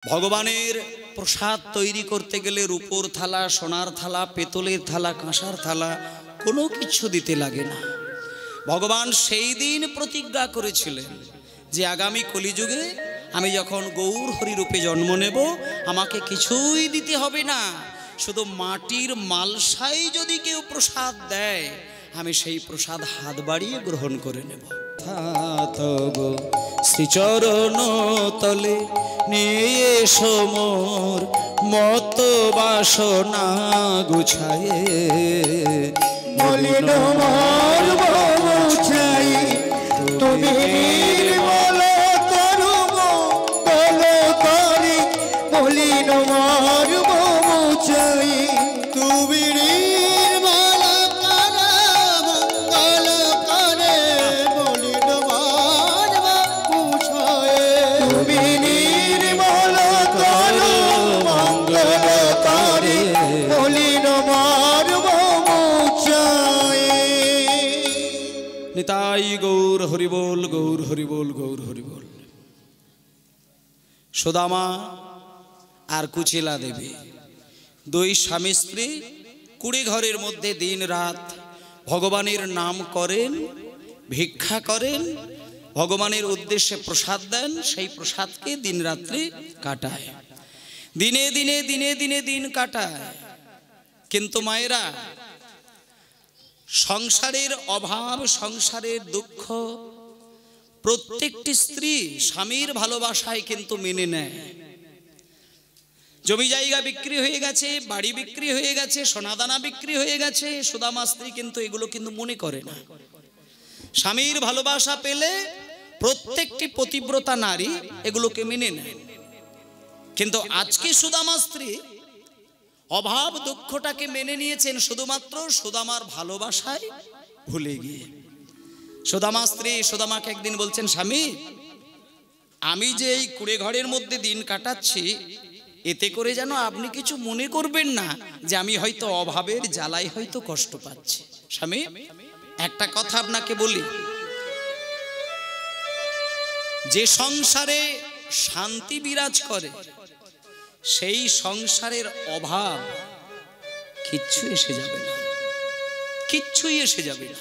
ভগবানের প্রসাদ তৈরি করতে গেলে রূপোর থালা, সোনার থালা, পেতলের থালা, কাঁসার থালা কোনো কিছু দিতে লাগে না। ভগবান সেই দিন প্রতিজ্ঞা করেছিলেন যে আগামী কলিযুগে আমি যখন গৌর হরি রূপে জন্ম নেব, আমাকে কিছুই দিতে হবে না, শুধু মাটির মালসায় যদি কেউ প্রসাদ দেয় আমি সেই প্রসাদ হাত বাড়িয়ে গ্রহণ করে নেব। শ্রীচরণ তলে নিয়ে সমর মত বাসনা গুছায়ে, মলিন মর্ম মুছাই তুমি নির্মল করুম কলকারি, মলিন মর্ম মুছাই তুমি নির্মল মঙ্গল করে, মলিন মর্ম মুছাই তুমি নির্মল করো মঙ্গল করে, মলিন মর্ম নিতাই গৌর হরি বল, গৌর হরি বল, গৌর হরি বল। সুদামা আর কুচিলা দেবী দুই স্বামী স্ত্রী কুড়ি ঘরের মধ্যে দিন রাত ভগবানের নাম করেন, ভিক্ষা করেন, ভগবানের উদ্দেশ্যে প্রসাদ দেন, সেই প্রসাদকে দিন রাত্রি কাটায়, দিনে দিনে দিনে দিনে দিন কাটায়। কিন্তু মায়েরা, সংসারের অভাব, সংসারের দুঃখ প্রত্যেকটি স্ত্রী স্বামীর ভালোবাসায় কিন্তু মেনে নেয়। জমি জায়গা বিক্রি হয়ে গেছে, বাড়ি বিক্রি হয়ে গেছে, সোনাদানা বিক্রি হয়ে গেছে, সুদামা স্ত্রী কিন্তু এগুলো কিন্তু মনে করে না। স্বামীর ভালোবাসা পেলে প্রত্যেকটি পতিব্রতা নারী এগুলোকে মেনে নেয়। কিন্তু আজকে সুদামা স্ত্রী অভাব দুঃখটাকে মেনে নিয়েছেন শুধুমাত্র সুদামার ভালোবাসায় ভুলে গিয়ে। সুদামা স্ত্রী সুদামাকে একদিন বলছেন, স্বামী আমি যে এই কুড়ে ঘরের মধ্যে দিন কাটাচ্ছি, এতে করে যেন আপনি কিছু মনে করবেন না যে আমি হয়তো অভাবের জ্বালায় হয়তো কষ্ট পাচ্ছি। স্বামী একটা কথা আপনাকে বলি, যে সংসারে শান্তি বিরাজ করে সেই সংসারের অভাব কিচ্ছু এসে যাবে না, কিচ্ছুই এসে যাবে না।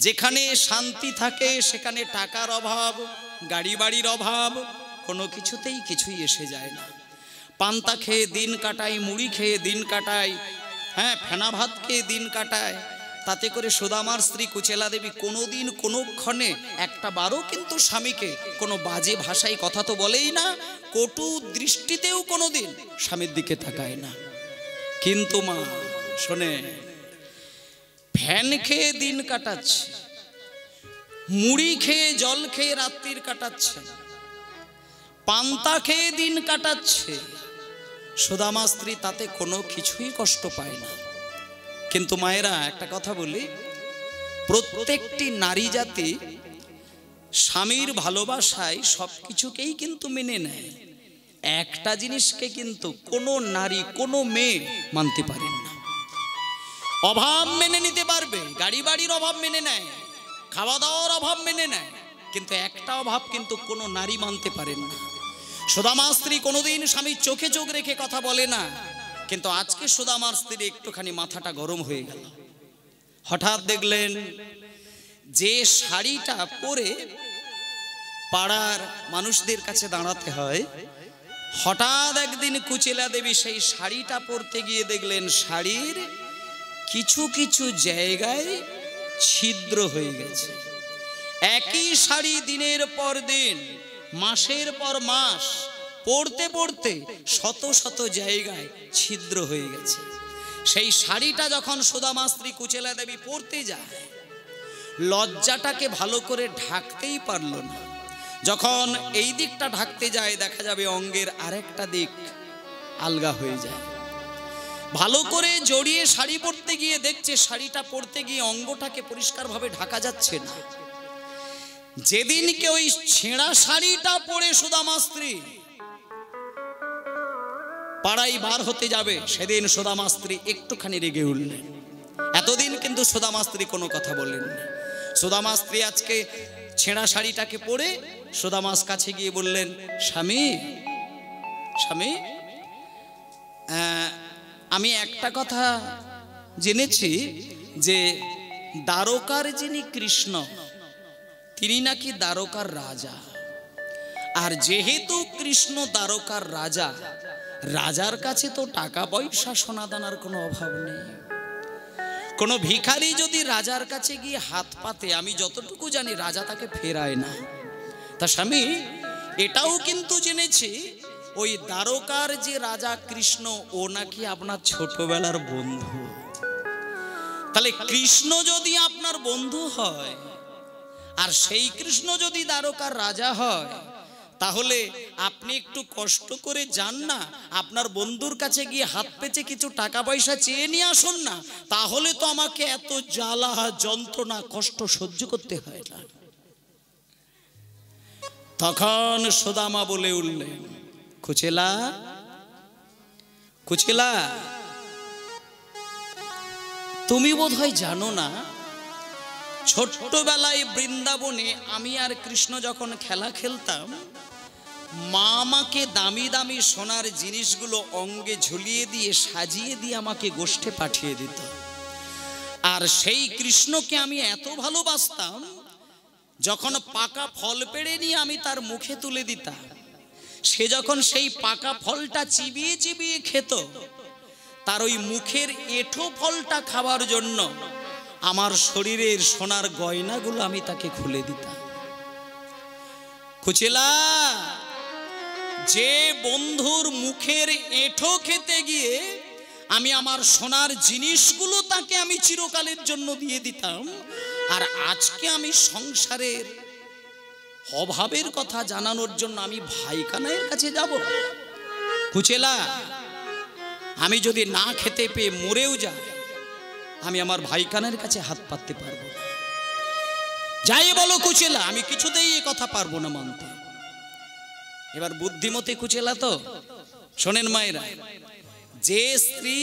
যেখানে শান্তি থাকে সেখানে টাকার অভাব, গাড়ি বাড়ির অভাব কোনো কিছুতেই কিছুই এসে যায় না। পান্তা খেয়ে দিন কাটায়, মুড়ি খেয়ে দিন কাটায়, ফেনা ভাত খেয়ে দিন কাটায়। তাতে করে সুদামার স্ত্রী কুচেলা দেবী কোনোদিন কোনোক্ষণে একটা বারও কিন্তু স্বামীকে কোনো বাজে ভাষায় কথা তো বলেই না, কটু দৃষ্টিতেও কোনোদিন স্বামীর দিকে তাকায় না। কিন্তু মা শোনে, ফ্যান খেয়ে দিন কাটাচ্ছে, মুড়ি খেয়ে জল খেয়ে রাত্রির কাটাচ্ছে, পান্তা খেয়ে দিন কাটাচ্ছে, সুদামা স্ত্রী তাতে কোনো কিছুই কষ্ট পায় না। কিন্তু মায়েরা একটা কথা বলি, প্রত্যেকটি নারী জাতি স্বামীর ভালোবাসায় সবকিছুকেই কিন্তু মেনে নেয়, একটা জিনিসকে কিন্তু কোনো নারী কোনো মেয়ে মানতে পারেন না। অভাব মেনে নিতে পারবে, গাড়ি বাড়ির অভাব মেনে নেয়, খাওয়া দাওয়ার অভাব মেনে নেয়, কিন্তু একটা অভাব কিন্তু কোনো নারী মানতে পারেন না। সুদামা স্ত্রী কোনোদিন স্বামীর চোখে চোখ রেখে কথা বলে না, কিন্তু আজকে সুদামার স্ত্রী একটুখানি মাথাটা গরম হয়ে গেল। হঠাৎ দেখলেন যে শাড়িটা পরে পাড়ার মানুষদের কাছে দাঁড়াতে হয়, হঠাৎ একদিন কুচেলা দেবী সেই শাড়িটা পরতে গিয়ে দেখলেন শাড়ির কিছু কিছু জায়গায় ছিদ্র হয়ে গেছে। একই শাড়ি দিনের পর দিন, মাসের পর মাস পরতে পরতে শত শত জায়গায় ছিদ্র হয়ে গেছে। সেই শাড়িটা যখন সুদামা স্ত্রী কুচেলা দেবী পরতে যায়, লজ্জাটাকে ভালো করে ঢাকতেই পারল না। যখন এই দিকটা ঢাকতে যায় দেখা যাবে অঙ্গের আরেকটা দিক আলগা হয়ে যায়। ভালো করে জড়িয়ে শাড়ি পরতে গিয়ে দেখছে শাড়িটা পরতে গিয়ে অঙ্গটাকে পরিষ্কারভাবে ঢাকা যাচ্ছে না। যেদিনকে ওই ছেঁড়া শাড়িটা পরে সুদামা স্ত্রী পাড়ায় বার হতে যাবে, সেদিন সুদামা স্ত্রী একটুখানি রেগে উঠলেন। এতদিন কিন্তু সুদামা স্ত্রী কোনো কথা বললেন না। সুদামা স্ত্রী আজকে ছেঁড়া শাড়িটাকে পরে সুদামার কাছে গিয়ে বললেন, স্বামী স্বামী, আমি একটা কথা জেনেছি যে দ্বারকার যিনি কৃষ্ণ, তিনি নাকি দ্বারকার রাজা। আর যেহেতু কৃষ্ণ দ্বারকার রাজা, রাজার কাছে তো টাকা পয়সা সোনাদানার কোনো অভাব নেই। কোনো ভিখারি যদি রাজার কাছে গিয়ে হাত পাতে, আমি যতটুকু জানি রাজা তাকে ফেরায় না। তা স্বামী, এটাও কিন্তু জেনেছি ওই দ্বারকার যে রাজা কৃষ্ণ, ও নাকি আপনার ছোটবেলার বন্ধু। তাহলে কৃষ্ণ যদি আপনার বন্ধু হয়, আর সেই কৃষ্ণ যদি দ্বারকার রাজা হয়, তাহলে আপনি একটু কষ্ট করে যান না, আপনার বন্ধুর কাছে গিয়ে হাত পেতে কিছু টাকা পয়সা চেয়ে নিয়ে আসুন না, তাহলে তো আমাকে এত জ্বালা যন্ত্রণা কষ্ট সহ্য করতে হয় না। তখন সুদামা বলে উঠলেন, কুচেলা, কুচেলা, তুমি বোধহয় জানো না, ছোট্টবেলায় বৃন্দাবনে আমি আর কৃষ্ণ যখন খেলা খেলতাম, মা আমাকে দামি দামি সোনার জিনিসগুলো অঙ্গে ঝুলিয়ে দিয়ে সাজিয়ে দিয়ে আমাকে গোষ্ঠে পাঠিয়ে দিত। আর সেই কৃষ্ণকে আমি এত ভালোবাসতাম, যখন পাকা ফল পেড়ে নিয়ে আমি তার মুখে তুলে দিতাম, সে যখন সেই পাকা ফলটা চিবিয়ে চিবিয়ে খেত, তার ওই মুখের এঁঠো ফলটা খাওয়ার জন্য আমার শরীরের সোনার গয়নাগুলো আমি তাকে খুলে দিতাম। কুচেলা, যে বন্ধুর মুখের এঁঠো খেতে গিয়ে আমি আমার সোনার জিনিসগুলো তাকে আমি চিরকালের জন্য দিয়ে দিতাম, আর আজকে আমি সংসারের অভাবের কথা জানানোর জন্য আমি ভাই কানাইয়ের কাছে যাব? কুচেলা, আমি যদি না খেতে পেয়ে মরেও যাই, আমি আমার ভাই কানাইয়ের কাছে হাত পাততে পারবো না। যাই বলো কুচেলা, আমি কিছুতেই এ কথা পারবো না মানতে। এবার বুদ্ধিমতী কুচেলা তো শোনেন মায়েরা, যে স্ত্রী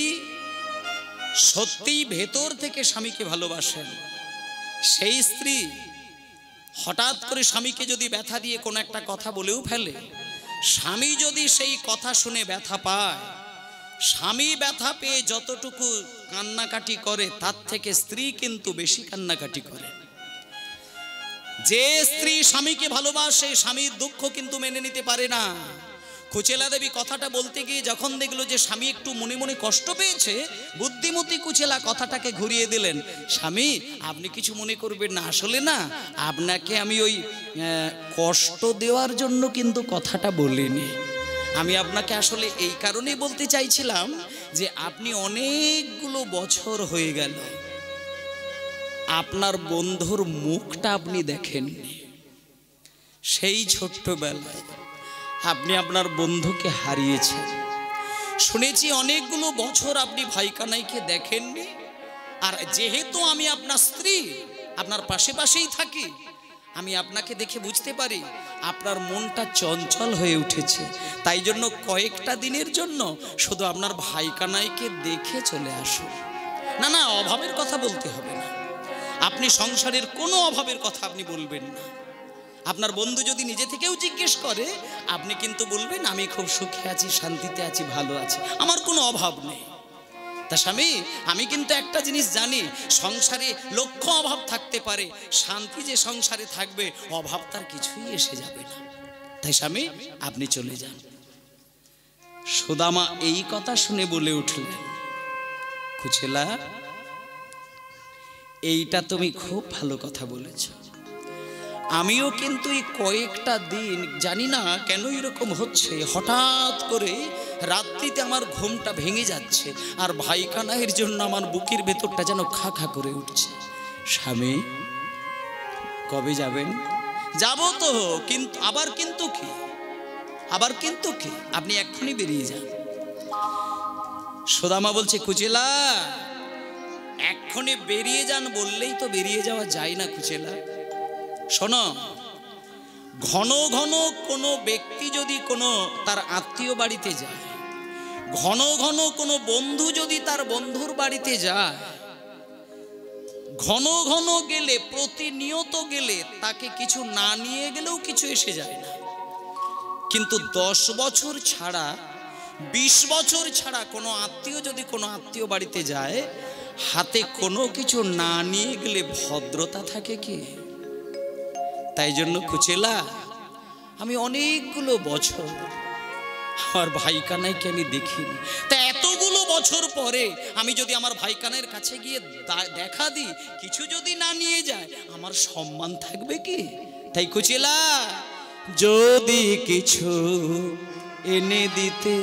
সত্যি ভেতর থেকে স্বামীকে ভালোবাসেন, সেই স্ত্রী হঠাৎ করে স্বামীকে যদি ব্যথা দিয়ে কোনো একটা কথা বলেও ফেলে, স্বামী যদি সেই কথা শুনে ব্যথা পায়, স্বামী ব্যথা পেয়ে যতটুকু কান্নাকাটি করে, তার থেকে স্ত্রী কিন্তু বেশি কান্নাকাটি করে। যে স্ত্রী স্বামীকে ভালোবাসে, স্বামীর দুঃখ কিন্তু মেনে নিতে পারে না। কুচেলা দেবী কথাটা বলতে গিয়ে যখন দেখলো যে স্বামী একটু মনে মনে কষ্ট পেয়েছে, বুদ্ধিমতী কুচেলা কথাটাকে ঘুরিয়ে দিলেন, স্বামী আপনি কিছু মনে করবেন না, আসলে না আপনাকে আমি ওই কষ্ট দেওয়ার জন্য কিন্তু কথাটা বলিনি। আমি আপনাকে আসলে এই কারণেই বলতে চাইছিলাম যে আপনি অনেকগুলো বছর হয়ে গেল আপনার বন্ধুর মুখটা আপনি দেখেননি। সেই ছোট্টবেলায় আপনি আপনার বন্ধুকে হারিয়েছেন। শুনেছি অনেকগুলো বছর আপনি ভাই কানাইকে দেখেননি। আর যেহেতু আমি আপনার স্ত্রী, আপনার পাশে পাশেই থাকি, আমি আপনাকে দেখে বুঝতে পারি আপনার মনটা চঞ্চল হয়ে উঠেছে। তাই জন্য কয়েকটা দিনের জন্য শুধু আপনার ভাই কানাইকে দেখে চলে আসুন। না না, অভাবের কথা বলতে হবে না, আপনি সংসারের কোনো অভাবের কথা আপনি বলবেন না। আপনার বন্ধু যদি নিজে থেকেও জিজ্ঞেস করে, আপনি কিন্তু বলবেন আমি খুব সুখে আছি, শান্তিতে আছি, ভালো আছি, আমার কোনো অভাব নেই। তা স্বামী, আমি কিন্তু একটা জিনিস জানি, সংসারে লক্ষ অভাব থাকতে পারে, শান্তি যে সংসারে থাকবে, অভাব তার কিছুই এসে যাবে না। তাই স্বামী আপনি চলে যান। সুদামা এই কথা শুনে বলে উঠলেন, কুচেলা এইটা তুমি খুব ভালো কথা বলেছ। আমিও কিন্তু এই কয়েকটা দিন জানি না কেন এরকম হচ্ছে, হঠাৎ করে রাত্রিতে আমার ঘুমটা ভেঙে যাচ্ছে, আর ভাই কানাইয়ের জন্য আমার বুকের ভেতরটা যেন খা খা করে উঠছে। স্বামী কবে যাবেন? যাব তো, কিন্তু আবার কিন্তু কি, আবার কিন্তু কি, আপনি এক্ষুনি বেরিয়ে যান। সুদামা বলছে, কুচেলা এক্ষুনি বেরিয়ে যান বললেই তো বেরিয়ে যাওয়া যায় না কুচেলা। শোনো, ঘন ঘন কোনো ব্যক্তি যদি কোনো তার আত্মীয় বাড়িতে যায়, ঘন ঘন কোনো বন্ধু যদি তার বন্ধুর বাড়িতে যায়, ঘন ঘন গেলে, প্রতিনিয়ত গেলে, তাকে কিছু না নিয়ে গেলেও কিছু এসে যায় না। কিন্তু 10 বছর ছাড়া 20 বছর ছাড়া কোনো আত্মীয় যদি কোনো আত্মীয় বাড়িতে যায়, হাতে কোনো কিছু না নিয়ে গেলে ভদ্রতা থাকে কি? তাই জন্য কুচেলা, আমি অনেকগুলো বছর আমার ভাই কানাইকে আমি দেখিনি, তা এতগুলো বছর পরে আমি যদি আমার ভাই কানাইয়ের কাছে গিয়ে দেখা দিই, কিছু যদি না নিয়ে যায়, আমার সম্মান থাকবে কি? তাই কুচেলা, যদি কিছু এনে দিতে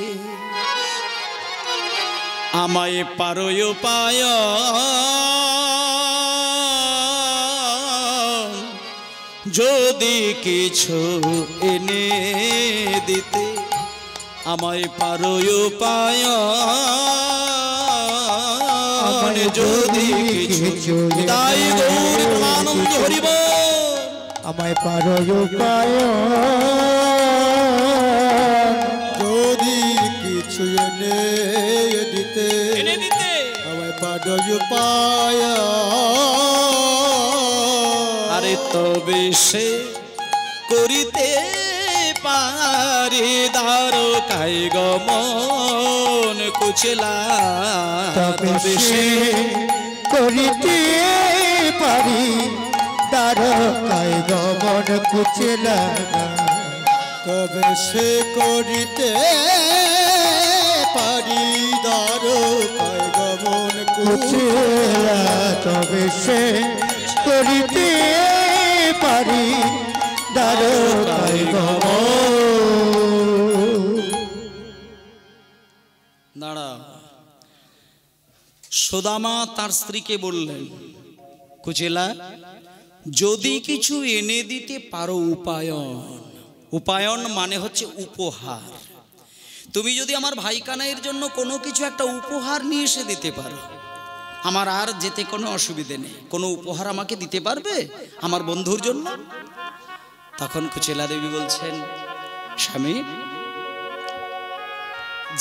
আমায় পারো পায়, যদি কিছু এনে দিতে আমায় পারো পায়, যদি কিছু তাই গৌর আনন্দ হরিব আমায় পারো পায়, যদি কিছু এনে দিতে আমায় পারো পায়, আরে তবে সে করিতে পারি দ্বারকায় গমন কুচেলা, তবে সে করিতে পারি দ্বারকায় গমন কুচেলা, তবে সে করিতে পারি দ্বারকায় গমন কুচেলা, তবে সে করিতে পারি দ্বারকায় গমন। দাঁড়া, সুদামা তার স্ত্রীকে বললেন, কুচেলা যদি কিছু এনে দিতে পারো উপায়ন, উপায়ন মানে হচ্ছে উপহার, তুমি যদি আমার ভাই কানাইয়ের জন্য কোনো কিছু একটা উপহার নিয়ে এসে দিতে পারো, আমার আর যেতে কোনো অসুবিধে নেই। কোনো উপহার আমাকে দিতে পারবে আমার বন্ধুর জন্য? তখন কুচেলা দেবী বলছেন, স্বামী,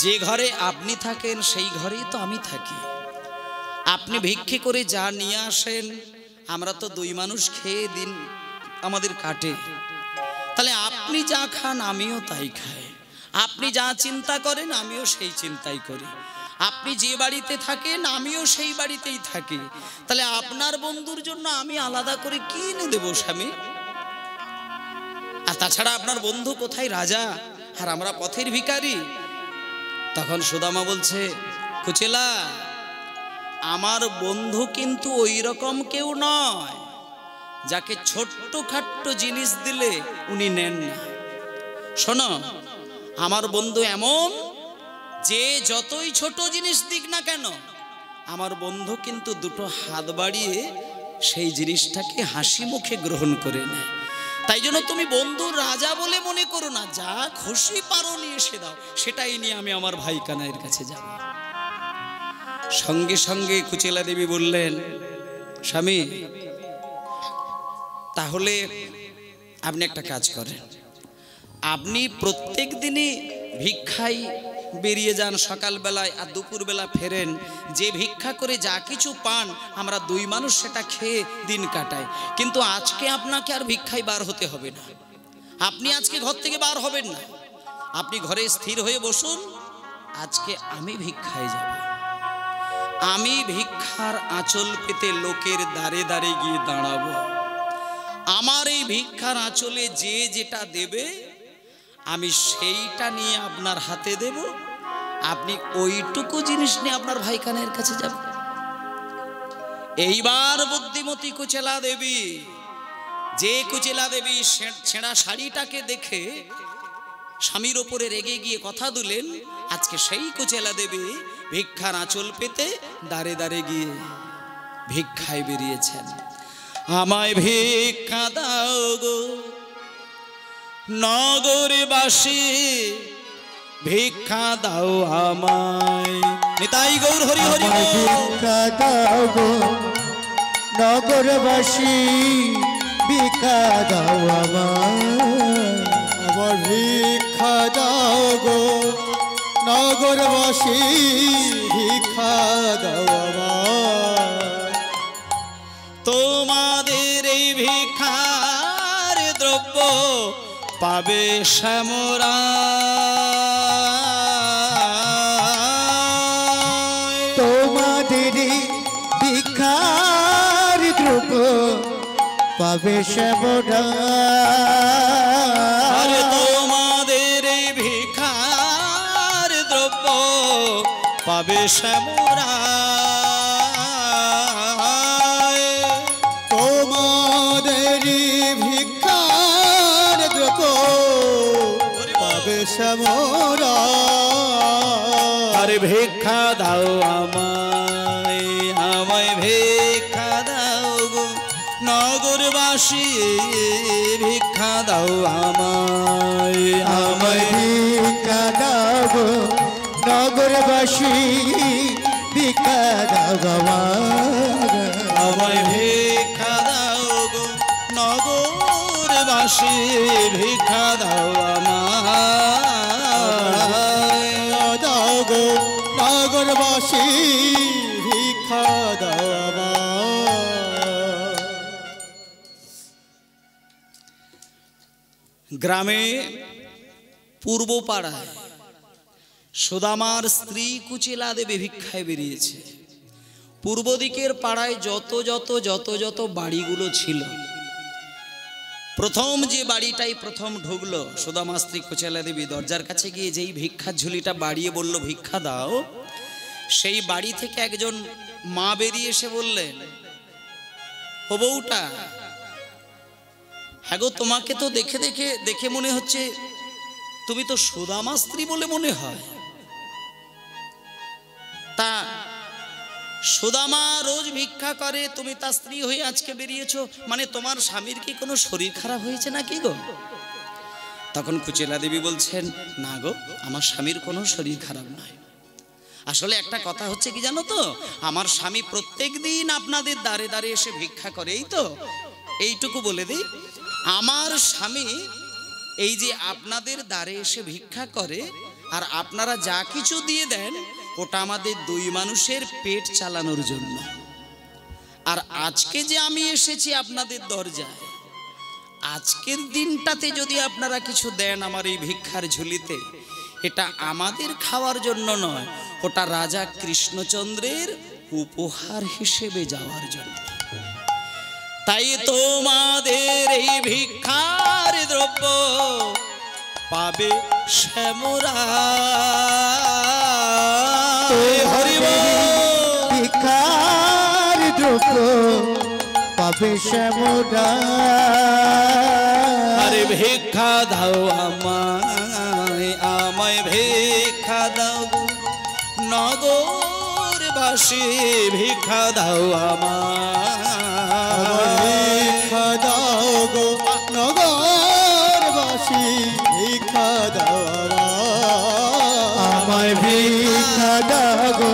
যে ঘরে আপনি থাকেন সেই ঘরেই তো আমি থাকি, আপনি ভিক্ষে করে যা নিয়ে আসেন, আমরা তো দুই মানুষ খেয়ে দিন আমাদের কাটে, তাহলে আপনি যা খান আমিও তাই খাই, আপনি যা চিন্তা করেন আমিও সেই চিন্তাই করি, আপনি যে বাড়িতে থাকেন আমিও সেই বাড়িতেই থাকি, তাহলে আপনার বন্ধুর জন্য আমি আলাদা করে কি এনে দেব স্বামী? আর তাছাড়া আপনার বন্ধু কোথায় রাজা আর আমরা পথের ভিখারি? তখন সুদামা বলছে, কুচেলা আমার বন্ধু কিন্তু ওই রকম কেউ নয় যাকে ছোট্ট খাট্ট জিনিস দিলে উনি নেন না। শোনো, আমার বন্ধু এমন যে যতই ছোট জিনিস দিক না কেন, আমার বন্ধু কিন্তু দুটো হাত বাড়িয়ে সেই জিনিসটাকে হাসি মুখে গ্রহণ করে নেয়। তাই জন্য তুমি বন্ধুর রাজা বলে মনে করো না, যা খুশি পারো নিয়ে এসে দাও, সেটাই নিয়ে আমি আমার ভাই কানাইয়ের কাছে যাব। সঙ্গে সঙ্গে কুচেলা দেবী বললেন, স্বামী তাহলে আপনি একটা কাজ করেন, আপনি প্রত্যেক দিনই ভিক্ষায় বেরিয়ে যান সকালবেলায় আর দুপুরবেলা ফেরেন, যে ভিক্ষা করে যা কিছু পান আমরা দুই মানুষ সেটা খেয়ে দিন কাটাই, কিন্তু আজকে আপনাকে আর ভিক্ষায় বার হতে হবে না, আপনি আজকে ঘর থেকে বার হবেন না, আপনি ঘরে স্থির হয়ে বসুন, আজকে আমি ভিক্ষায় যাব, আমি ভিক্ষার আঁচল পেতে লোকের দ্বারে দ্বারে গিয়ে দাঁড়াবো, আমার এই ভিক্ষার আঁচলে যে যেটা দেবে আমি সেইটা নিয়ে আপনার হাতে দেব, আপনি ওইটুকু জিনিস নিয়ে আপনার ভাই কানাইয়ের কাছে যাবেন। এইবার বুদ্ধিমতী কুচেলা দেবী, যে কুচেলা দেবী ছেঁড়া শাড়িটাকে দেখে স্বামীর ওপরে রেগে গিয়ে কথা দিলেন, আজকে সেই কুচেলা দেবী ভিক্ষার আঁচল পেতে দাঁড়ে দাঁড়ে গিয়ে ভিক্ষায় বেরিয়েছেন। আমায় ভিক্ষা দাও গো নগরবাসী, ভিক্ষা দাও আমায়, নিতাই গৌর হরি হরি। ভিক্ষা দাও গো নগরবাসী, ভিক্ষা দাও আমায়, আমার ভিক্ষা দাও গো নগরবাসী, ভিক্ষা দাও আমায়। তোমাদের এই ভিক্ষার দ্রব্য পাবে শ্যামরা তোমাদের ভিক্ষার দ্রব্য পাবে শ্যামরা আরে তোমাদের ভিক্ষার দ্রব্য পাবে শ্যামরা তোমাদের ভিক্ষার দ্রব্য পাবে শ্যামরা আরে ভিক্ষা দাও আমায় আমায় ভিক্ষা দাও গো নগরবাসী ভিক্ষা দাও আমায় আমায় ভিক্ষা দাও গো নগরবাসী ভিক্ষা দাও আমায় ভিক্ষা দাও গো নগরবাসী ভিক্ষা দাও আমায় দাও গো নগরবাসী ভিক্ষা দাও গ্রামে পূর্ব পাড়ায় সুদামার স্ত্রী কুচিলা দেবী ভিক্ষায় বেরিয়েছে। পূর্ব দিকের পাড়ায় যত যত যত যত বাড়িগুলো ছিল, প্রথম যে বাড়িটাই প্রথম ঢুকলো সুদামা স্ত্রী কুচিলা দেবী দরজার কাছে গিয়ে যেই ভিক্ষার ঝুলিটা বাড়িয়ে বলল ভিক্ষা দাও, সেই বাড়ি থেকে একজন মা বেরিয়ে এসে বললেন, ও বউটা, হ্যাঁ গো তোমাকে তো দেখে দেখে দেখে মনে হচ্ছে তুমি তো সুদামা স্ত্রী বলে মনে হয়। তা সুদামা রোজ ভিক্ষা করে, তুমি তার স্ত্রী হয়ে আজকে বেরিয়েছো, মানে তোমার স্বামীর কি কোনো শরীর খারাপ হয়েছে নাকি গো? তখন কুচিলা দেবী বলছেন, না গো আমার স্বামীর কোনো শরীর খারাপ নয়। আসলে একটা কথা হচ্ছে কি জানো তো, আমার স্বামী প্রত্যেক দিন আপনাদের দ্বারে দ্বারে এসে ভিক্ষা করে, এই তো এইটুকু বলে দিই, আমার স্বামী এই যে আপনাদের দ্বারে এসে ভিক্ষা করে আর আপনারা যা কিছু দিয়ে দেন ওটা আমাদের দুই মানুষের পেট চালানোর জন্য। আর আজকে যে আমি এসেছি আপনাদের দরজায়, আজকের দিনটাতে যদি আপনারা কিছু দেন আমার এই ভিক্ষার ঝুলিতে, এটা আমাদের খাওয়ার জন্য নয়, ওটা রাজা কৃষ্ণচন্দ্রের উপহার হিসেবে যাওয়ার জন্য। তাই তোমাদের এই ভিক্ষার দ্রব্য পাবে শ্যামরা। ভিক্ষার দ্রব্য পাবে শ্যামরা। আরে ভিক্ষা দাও আমায় আমায় ভিক্ষা দাও নগরবাসী ভিক্ষা দাও আমায় ভিক্ষা দাও গো নগরবাসী ভিক্ষা দাও আমায় ভিক্ষা দাও গো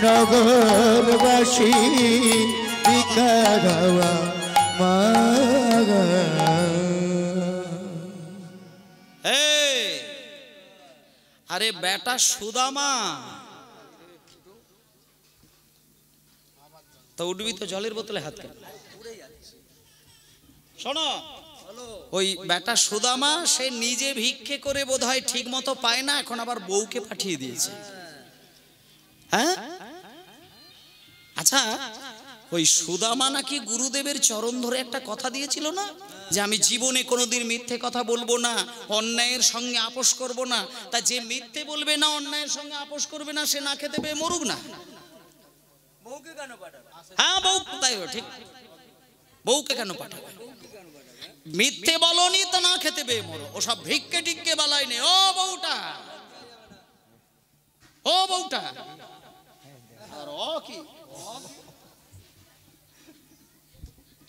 নগরবাসী ভিক্ষা দাও আরে বেটা সুদামা, তো উঠবি তো জলের বোতলে হাত কেন? শোনো, ওই বেটা সুদামা সে নিজে ভিক্ষে করে বোধহয় ঠিক মতো পায় না, এখন আবার বউকে পাঠিয়ে দিয়েছে। হ্যাঁ আচ্ছা, ওই সুদামা নাকি গুরুদেবের চরণ ধরে একটা কথা দিয়েছিল না, যে আমি জীবনে কোনোদিন মিথ্যে কথা বলবো না, অন্যায়ের সঙ্গে আপোষ করব না। তা যে মিথ্যে বলবে না, অন্যায়ের সঙ্গে আপোষ করবে না, সে না খেতে পেয়ে মরুক না। হ্যাঁ বউ, তাই ঠিক, বউকে কেন পাঠাবে? মিথ্যে বলনি তো না খেতে পেয়ে মরো, ওসব ভিক্ষে টিক্ষে বালাই নেই। ও বউটা, ও বউটা, আর ও কি,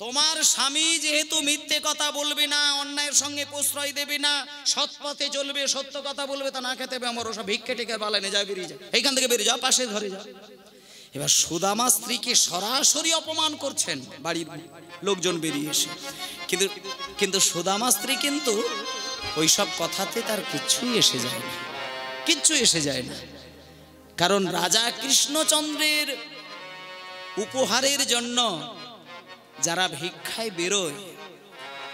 তোমার স্বামী যেহেতু মিথ্যে কথা বলবে না, অন্যায়ের সঙ্গে প্রশ্রয় দেবে না, সৎ পথে চলবে, সত্য কথা বলবে, তা না খেতে হবে আমার, ওসব ভিক্ষে টিক্ষে বালাই নেই, যাও বেরিয়ে যাও, এইখান থেকে বেরিয়ে যাও, পাশের ঘরে যাও। এবার সুদামা স্ত্রীকে সরাসরি অপমান করছেন বাড়ির লোকজন বেরিয়ে এসে, কিন্তু সুদামা স্ত্রী কিন্তু ওইসব কথাতে তার কিচ্ছুই এসে যায় না, কিচ্ছু এসে যায় না। কারণ রাজা কৃষ্ণচন্দ্রের উপহারের জন্য যারা ভিক্ষায় বেরোয়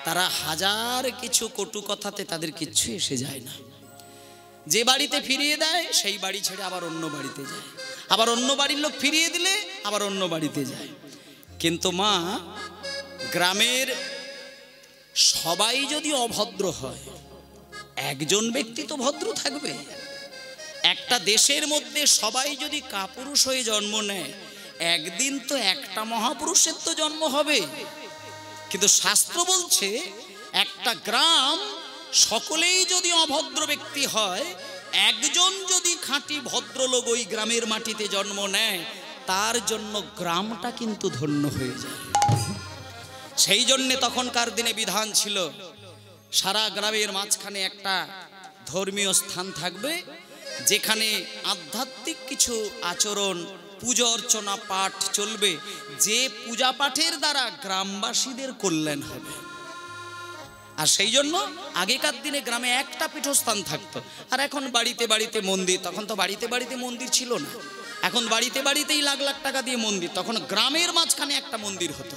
তারা হাজার কিছু কটু কথাতে তাদের কিচ্ছু এসে যায় না। যে বাড়িতে ফিরিয়ে দেয় সেই বাড়ি ছেড়ে আবার অন্য বাড়িতে যায়, আবার অন্য বাড়ির লোক ফিরিয়ে দিলে আবার অন্য বাড়িতে যায়। কিন্তু মা, গ্রামের সবাই যদি অভদ্র হয়, একজন ব্যক্তি তো ভদ্র থাকবে। একটা দেশের মধ্যে সবাই যদি কাপুরুষ হয়ে জন্ম নেয়, একদিন তো একটা মহাপুরুষের তো জন্ম হবে। কিন্তু শাস্ত্র বলছে একটা গ্রাম সকলেই যদি অভদ্র ব্যক্তি হয়, একজন যদি খাঁটি ভদ্রলোক ওই গ্রামের মাটিতে জন্ম নেয়, তার জন্য গ্রামটা কিন্তু ধন্য হয়ে যায়। সেই জন্যে তখনকার দিনে বিধান ছিল, সারা গ্রামের মাঝখানে একটা ধর্মীয় স্থান থাকবে, যেখানে আধ্যাত্মিক কিছু আচরণ, পূজা অর্চনা, পাঠ চলবে, যে পূজা পাঠের দ্বারা গ্রামবাসীদের কল্যাণ হবে। আর সেই জন্য আগেকার দিনে গ্রামে একটা পীঠস্থান থাকতো। আর এখন বাড়িতে বাড়িতে মন্দির। তখন তো বাড়িতে বাড়িতে মন্দির ছিল না, এখন বাড়িতে বাড়িতেই লাখ লাখ টাকা দিয়ে মন্দির। তখন গ্রামের মাঝখানে একটা মন্দির হতো,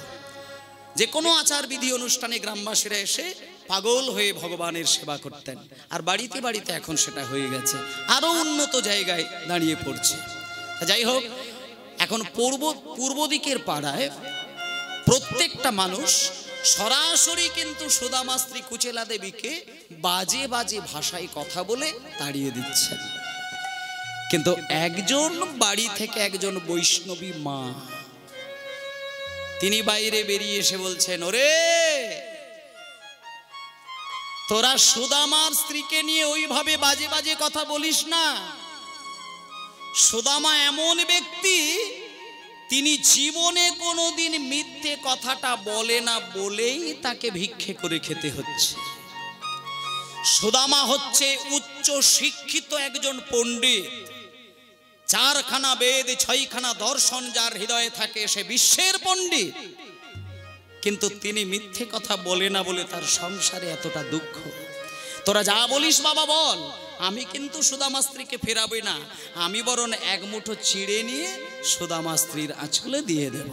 যে কোনো আচার বিধি অনুষ্ঠানে গ্রামবাসীরা এসে পাগল হয়ে ভগবানের সেবা করতেন। আর বাড়িতে বাড়িতে এখন সেটা হয়ে গেছে, আরো উন্নত জায়গায় দাঁড়িয়ে পড়ছে। যাই হোক, এখন পূর্ব দিকের পাড়ায় প্রত্যেকটা মানুষ সরাসরি কিন্তু সুদামা স্ত্রী কুচেলা দেবীকে বাজে বাজে ভাষায় কথা বলে তাড়িয়ে দিচ্ছেন। কিন্তু একজন বাড়ি থেকে একজন বৈষ্ণবী মা, তিনি বাইরে বেরিয়ে এসে বলছেন, ওরে তোরা সুদামার স্ত্রীকে নিয়ে ওইভাবে বাজে বাজে কথা বলিস না। সুদামা এমন ব্যক্তি, তিনি জীবনে কোনোদিন মিথ্যে কথাটা বলে না বলেই তাকে ভিক্ষে করে খেতে হচ্ছে। সুদামা হচ্ছে উচ্চ শিক্ষিত একজন পণ্ডিত, 4খানা বেদ 6খানা দর্শন যার হৃদয়ে থাকে, সে বিশ্বের পণ্ডিত। কিন্তু তিনি মিথ্যে কথা বলে না বলে তার সংসারে এতটা দুঃখ। তোরা যা বলিস বাবা বল, আমি কিন্তু সুদামা স্ত্রীকে ফেরাবই না, আমি বরং এক মুঠো চিড়ে নিয়ে সুদামা স্ত্রীর আঁচলে দিয়ে দেব।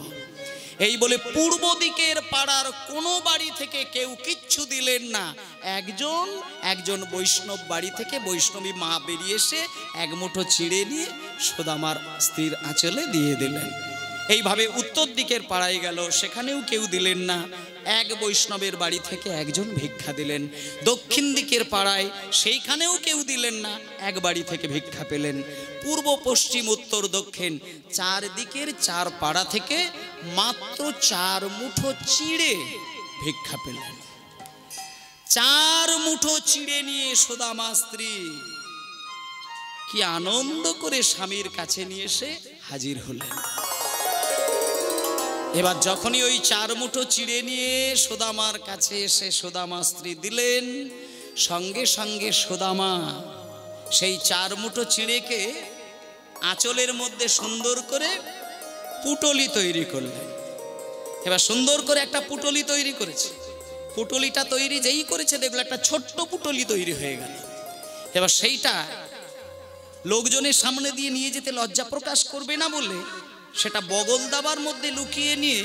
এই বলে পূর্ব দিকের পাড়ার কোনো বাড়ি থেকে কেউ কিচ্ছু দিলেন না। একজন বৈষ্ণব বাড়ি থেকে বৈষ্ণবী মা বেরিয়ে এসে এক মুঠো চিড়ে নিয়ে সুদামার স্ত্রীর আঁচলে দিয়ে দিলেন। এইভাবে উত্তর দিকের পাড়ায় গেল, সেখানেও কেউ দিলেন না। এক বৈষ্ণবের বাড়ি থেকে একজন ভিক্ষা দিলেন। দক্ষিণ দিকের পাড়ায় সেইখানেও কেউ দিলেন না, এক বাড়ি থেকে ভিক্ষা পেলেন। পূর্ব পশ্চিম উত্তর দক্ষিণ 4 দিকের 4 পাড়া থেকে মাত্র 4 মুঠো চিড়ে ভিক্ষা পেলেন। 4 মুঠো চিড়ে নিয়ে সুদামা স্ত্রী কি আনন্দ করে স্বামীর কাছে নিয়ে এসে হাজির হলেন। এবার যখনই ওই 4 মুঠো চিড়ে নিয়ে সুদামার কাছে এসে সুদামা স্ত্রী দিলেন, সঙ্গে সঙ্গে সুদামা সেই 4 মুঠো চিড়েকে আঁচলের মধ্যে সুন্দর করে পুটলি তৈরি করলেন। এবার সুন্দর করে একটা পুটলি তৈরি করেছে। পুটলিটা তৈরি যেই করেছে, দেখলো একটা ছোট্ট পুটলি তৈরি হয়ে গেল। এবার সেইটা লোকজনের সামনে দিয়ে নিয়ে যেতে লজ্জা প্রকাশ করবে না বলে সেটা বগল দাবার মধ্যে লুকিয়ে নিয়ে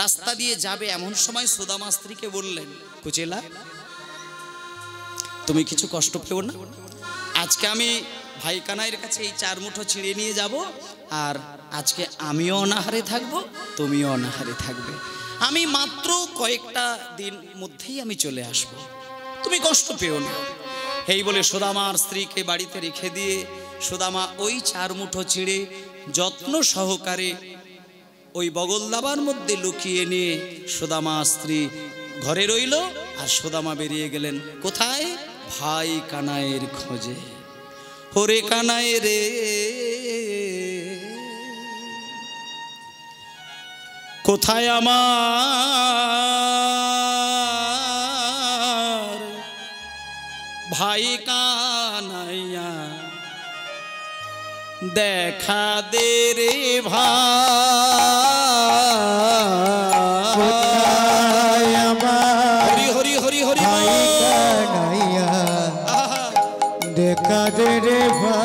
রাস্তা দিয়ে যাবে। এমন সময় সুদামা স্ত্রীকে বললেন, কুচেলা তুমি কিছু কষ্ট পেও না, আজকে আমি ভাই কানাইয়ের কাছে এই 4 মুঠো ছিঁড়ে নিয়ে যাব, আর আজকে আমিও অনাহারে থাকবো, তুমিও অনাহারে থাকবে। আমি মাত্র কয়েকটা দিন মধ্যেই আমি চলে আসব, তুমি কষ্ট পেও না। এই বলে সুদামার স্ত্রীকে বাড়িতে রেখে দিয়ে সুদামা ওই 4 মুঠো ছিঁড়ে যত্ন সহকারে ওই বগল দাবার মধ্যে লুকিয়ে নিয়ে সুদামা স্ত্রী ঘরে রইল। আর সুদামা বেরিয়ে গেলেন কোথায়? ভাই কানাইয়ের খোঁজে। ওরে কানাই রে, কোথায় আমার ভাই কানাইয়া, দেখা দে রে ভাই আমার। হরি হরি হরি হরি ভাই কানাইয়া, দেখা দে রে ভাই।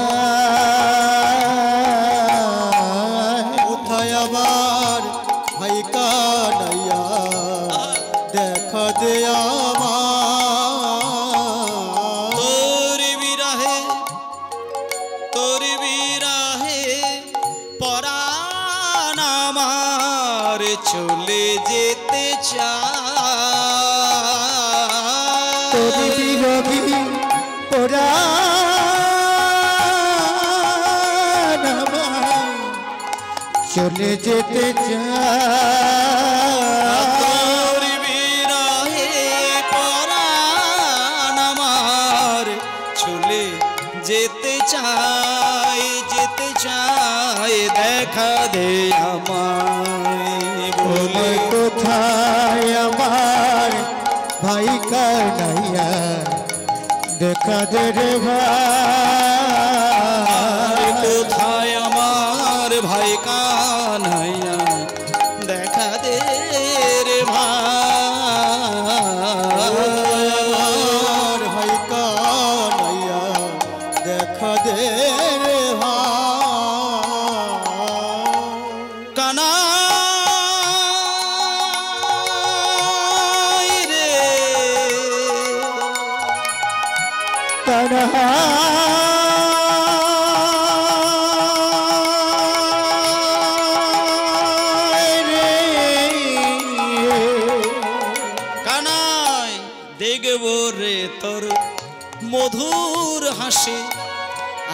কোথায় আমার ভাই কানাইয়া, দেখা দে তোর বিরহে পরাণ আমার চলে যেতে চায়, তোর বিরহে পরাণ আমার চলে যেতে চায়, তোর বিরহে পরাণ আমার চলে যেতে চায়, যেতে চায়। দেখা দে আমায় বলে, কোথায় আমার ভাই কানাইয়া, দেখা দে রে ভাই, কোথায় আমার ভাই কানাইয়া, দেখা দে রে ভাই, আমার ভাই কানাইয়া, দেখা দে রে ভাই। কানাই রে কানাই, দেখব রে তোর মধুর হাসি,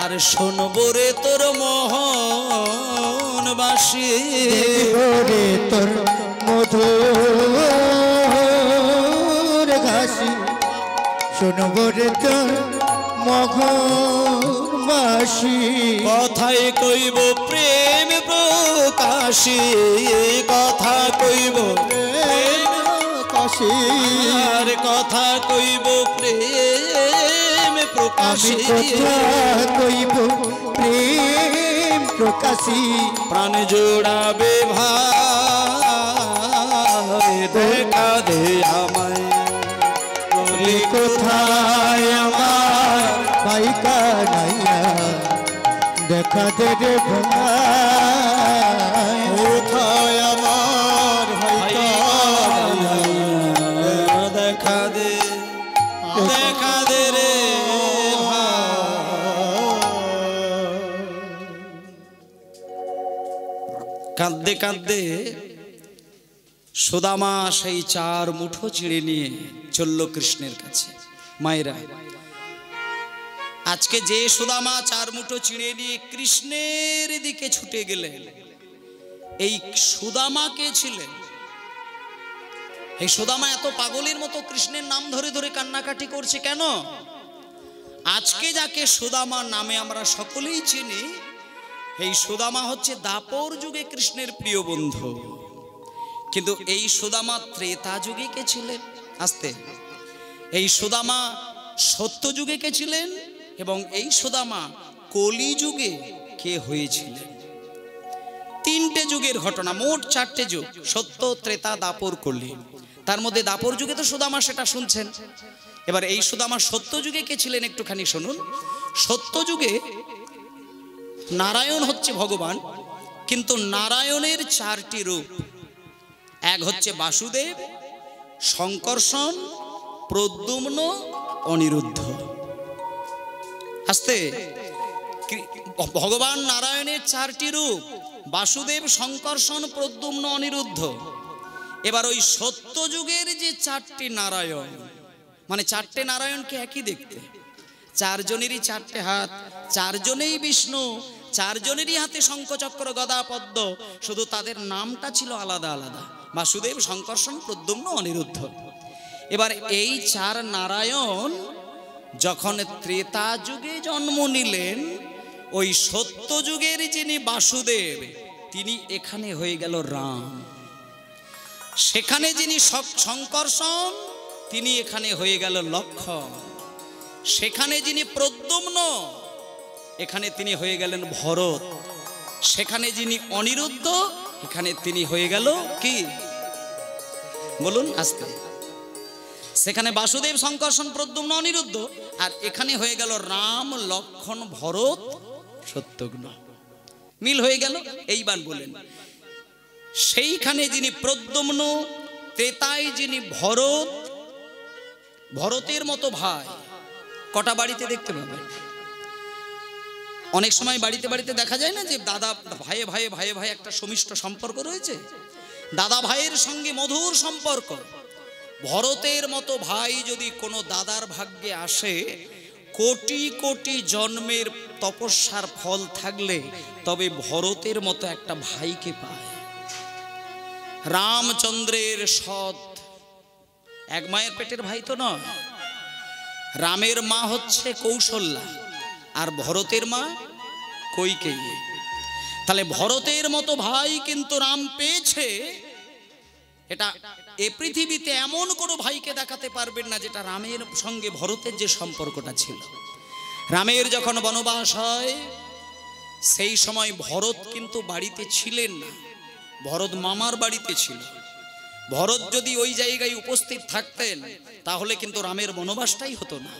আর শোনব রে তোর মোহন বাসি, রে তোর মধুর ঘাসি, শুনব রে তোর মঘন বাসি, কথায় কইব প্রেম প্রকাশী, কথা কইব প্রেম কাশি, আর কথা কইব প্রেম আমি প্রকাশী, কথা কইব প্রেম প্রকাশী, প্রাণ জোড়াবে ভাই, দেখা দে আমায় বলি, কোথায় আমার ভাই কানাইয়া, দেখা দে রে ভাই, কোথায় আমার ভাই কানাইয়া, দেখা দে, দেখা দে রে কাঁদতে কাঁদতে সুদামা সেই 4 মুঠো চিড়ে নিয়ে চলল কৃষ্ণের কাছে। মায়েরা, আজকে যে সুদামা 4 মুঠো চিড়ে নিয়ে কৃষ্ণের দিকে ছুটে গেলেন, এই সুদামা কে ছিলেন? এই সুদামা এত পাগলের মতো কৃষ্ণের নাম ধরে ধরে কান্নাকাটি করছে কেন? আজকে যাকে সুদামা নামে আমরা সকলেই চিনি, এই সুদামা হচ্ছে দাপর যুগে কৃষ্ণের প্রিয় বন্ধু। কিন্তু এই সুদামা ত্রেতা যুগে কে ছিলেন? আস্তে, এই সুদামা সত্য যুগে কে ছিলেন এবং এই সুদামা কলি যুগে কে হয়েছিলেন? 3টে যুগের ঘটনা, মোট 4টে যুগ, সত্য, ত্রেতা, দাপর, কলি। তার মধ্যে দাপর যুগে তো সুদামা, সেটা শুনছেন। এবার এই সুদামা সত্য যুগে কে ছিলেন একটুখানি শুনুন। সত্য যুগে নারায়ণ হচ্ছে ভগবান, কিন্তু নারায়ণের 4টি রূপ। এক হচ্ছে বাসুদেব, শঙ্কর্ষণ, প্রদ্যুম্ন, অনিরুদ্ধ। আস্তে, ভগবান নারায়ণের 4টি রূপ, বাসুদেব, শঙ্কর্ষণ, প্রদ্যুম্ন, অনিরুদ্ধ। এবার ওই সত্য যুগের যে 4টি নারায়ণ, মানে 4টে নারায়ণকে একই দেখতে, 4 জনেরই 4টে হাত, 4 জনেই বিষ্ণু, 4 জনেরই হাতে শঙ্খচক্র গদা পদ্ম, শুধু তাদের নামটা ছিল আলাদা আলাদা, বাসুদেব, শঙ্কর্ষণ, প্রদ্যুম্ন, অনিরুদ্ধ। এবার এই 4 নারায়ণ যখন ত্রেতা যুগে জন্ম নিলেন, ওই সত্য যুগের যিনি বাসুদেব, তিনি এখানে হয়ে গেল রাম। সেখানে যিনি শঙ্কর্ষণ, তিনি এখানে হয়ে গেল লক্ষ্মণ। সেখানে যিনি প্রদ্যুম্ন, এখানে তিনি হয়ে গেলেন ভরত। সেখানে যিনি অনিরুদ্ধ, এখানে তিনি হয়ে গেল কি বলুন আস্তে। সেখানে বাসুদেব, শঙ্কর্ষণ, প্রদ্যুম্ন, অনিরুদ্ধ, আর এখানে হয়ে গেল রাম, লক্ষ্মণ, ভরত, শত্রুঘ্ন। মিল হয়ে গেল। এইবার বলেন, সেইখানে যিনি প্রদ্যুম্ন, ত্রেতায় যিনি ভরত, ভরতের মতো ভাই কটা বাড়িতে দেখতে পাবেন? অনেক সময় বাড়িতে বাড়িতে দেখা যায় না যে দাদা ভাইয়ে ভাইয়ে ভাইয়ে ভাই একটা সমিষ্ট সম্পর্ক রয়েছে, দাদা ভাইয়ের সঙ্গে মধুর সম্পর্ক। ভরতের মতো ভাই যদি কোনো দাদার ভাগ্যে আসে, কোটি কোটি জন্মের তপস্যার ফল থাকলে তবে ভরতের মতো একটা ভাইকে পায়। রামচন্দ্রের সৎ এক মায়ের পেটের ভাই তো নয়, রামের মা হচ্ছে কৌশল্যা আর ভরতের মা কইকেয়ী। তাহলে ভরতের মতো ভাই কিন্তু রাম পেয়েছে। এটা এ পৃথিবীতে এমন কোনো ভাইকে দেখাতে পারবেন না যেটা রামের সঙ্গে ভরতের যে সম্পর্কটা ছিল। রামের যখন বনবাস হয় সেই সময় ভরত কিন্তু বাড়িতে ছিলেন না, ভরত মামার বাড়িতে ছিল। ভরত যদি ওই জায়গায় উপস্থিত থাকতেন তাহলে কিন্তু রামের বনবাসটাই হতো না।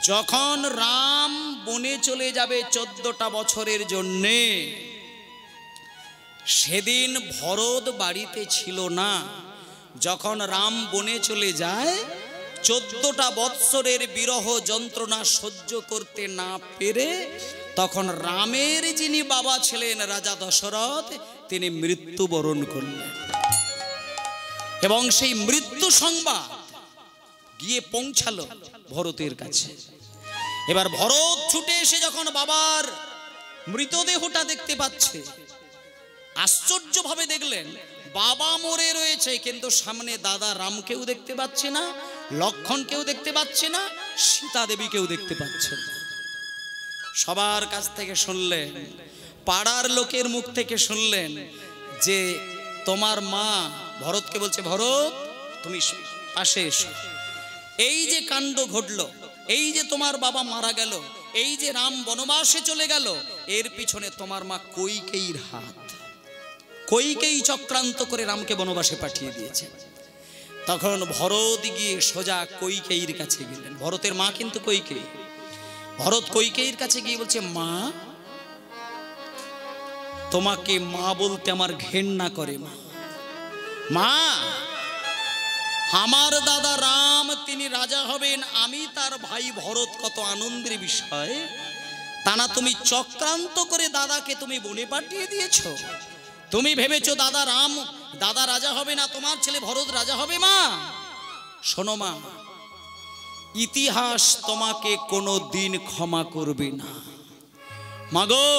যখন রাম বনে চলে যাবে 14টা বছরের জন্যে, সেদিন ভরত বাড়িতে ছিল না। যখন রাম বনে চলে যায়, 14টা বৎসরের বিরহ যন্ত্রণা সহ্য করতে না পেরে তখন রামের যিনি বাবা ছিলেন রাজা দশরথ, তিনি মৃত্যুবরণ করলেন। এবং সেই মৃত্যু সংবাদ গিয়ে পৌঁছালো ভরতের কাছে। এবার ভরত ছুটে এসে যখন বাবার মৃতদেহটা দেখতে পাচ্ছে, আশ্চর্যভাবে দেখলেন বাবা মরে রয়েছে, কিন্তু সামনে দাদা রামকেও দেখতে পাচ্ছে না, লক্ষ্মণকেও দেখতে পাচ্ছে না, সীতা দেবীকেও দেখতে পাচ্ছেন না। সবার কাছ থেকে শুনলেন, পাড়ার লোকের মুখ থেকে শুনলেন যে তোমার মা, ভরতকে বলছে ভরত তুমি পাশে এসো, এই যে কাণ্ড ঘটলো, এই যে তোমার বাবা মারা গেল, এই যে রাম বনবাসে চলে গেল, এর পিছনে তোমার মা কইকেয়ীর হাত। কইকেয়ী চক্রান্ত করে রামকে বনবাসে পাঠিয়ে দিয়েছে। তখন ভরত গিয়ে সোজা কইকেয়ীর কাছে গেলেন। ভরতের মা কিন্তু কইকেয়ী। ভরত কইকেয়ীর কাছে গিয়ে বলছে, মা তোমাকে মা বলতে আমার ঘেন্না করে। মা মা আমার দাদা রাম তিনি রাজা হবেন, আমি তার ভাই ভরত, কত আনন্দের বিষয়। তা না তুমি চক্রান্ত করে দাদাকে তুমি বনে পাঠিয়ে দিয়েছো। তুমি ভেবেছো দাদা রাম দাদা রাজা হবে না, তোমার ছেলে ভরত রাজা হবে। মা শোনো মা, ইতিহাস তোমাকে কোনো দিন ক্ষমা করবে না। মাগো,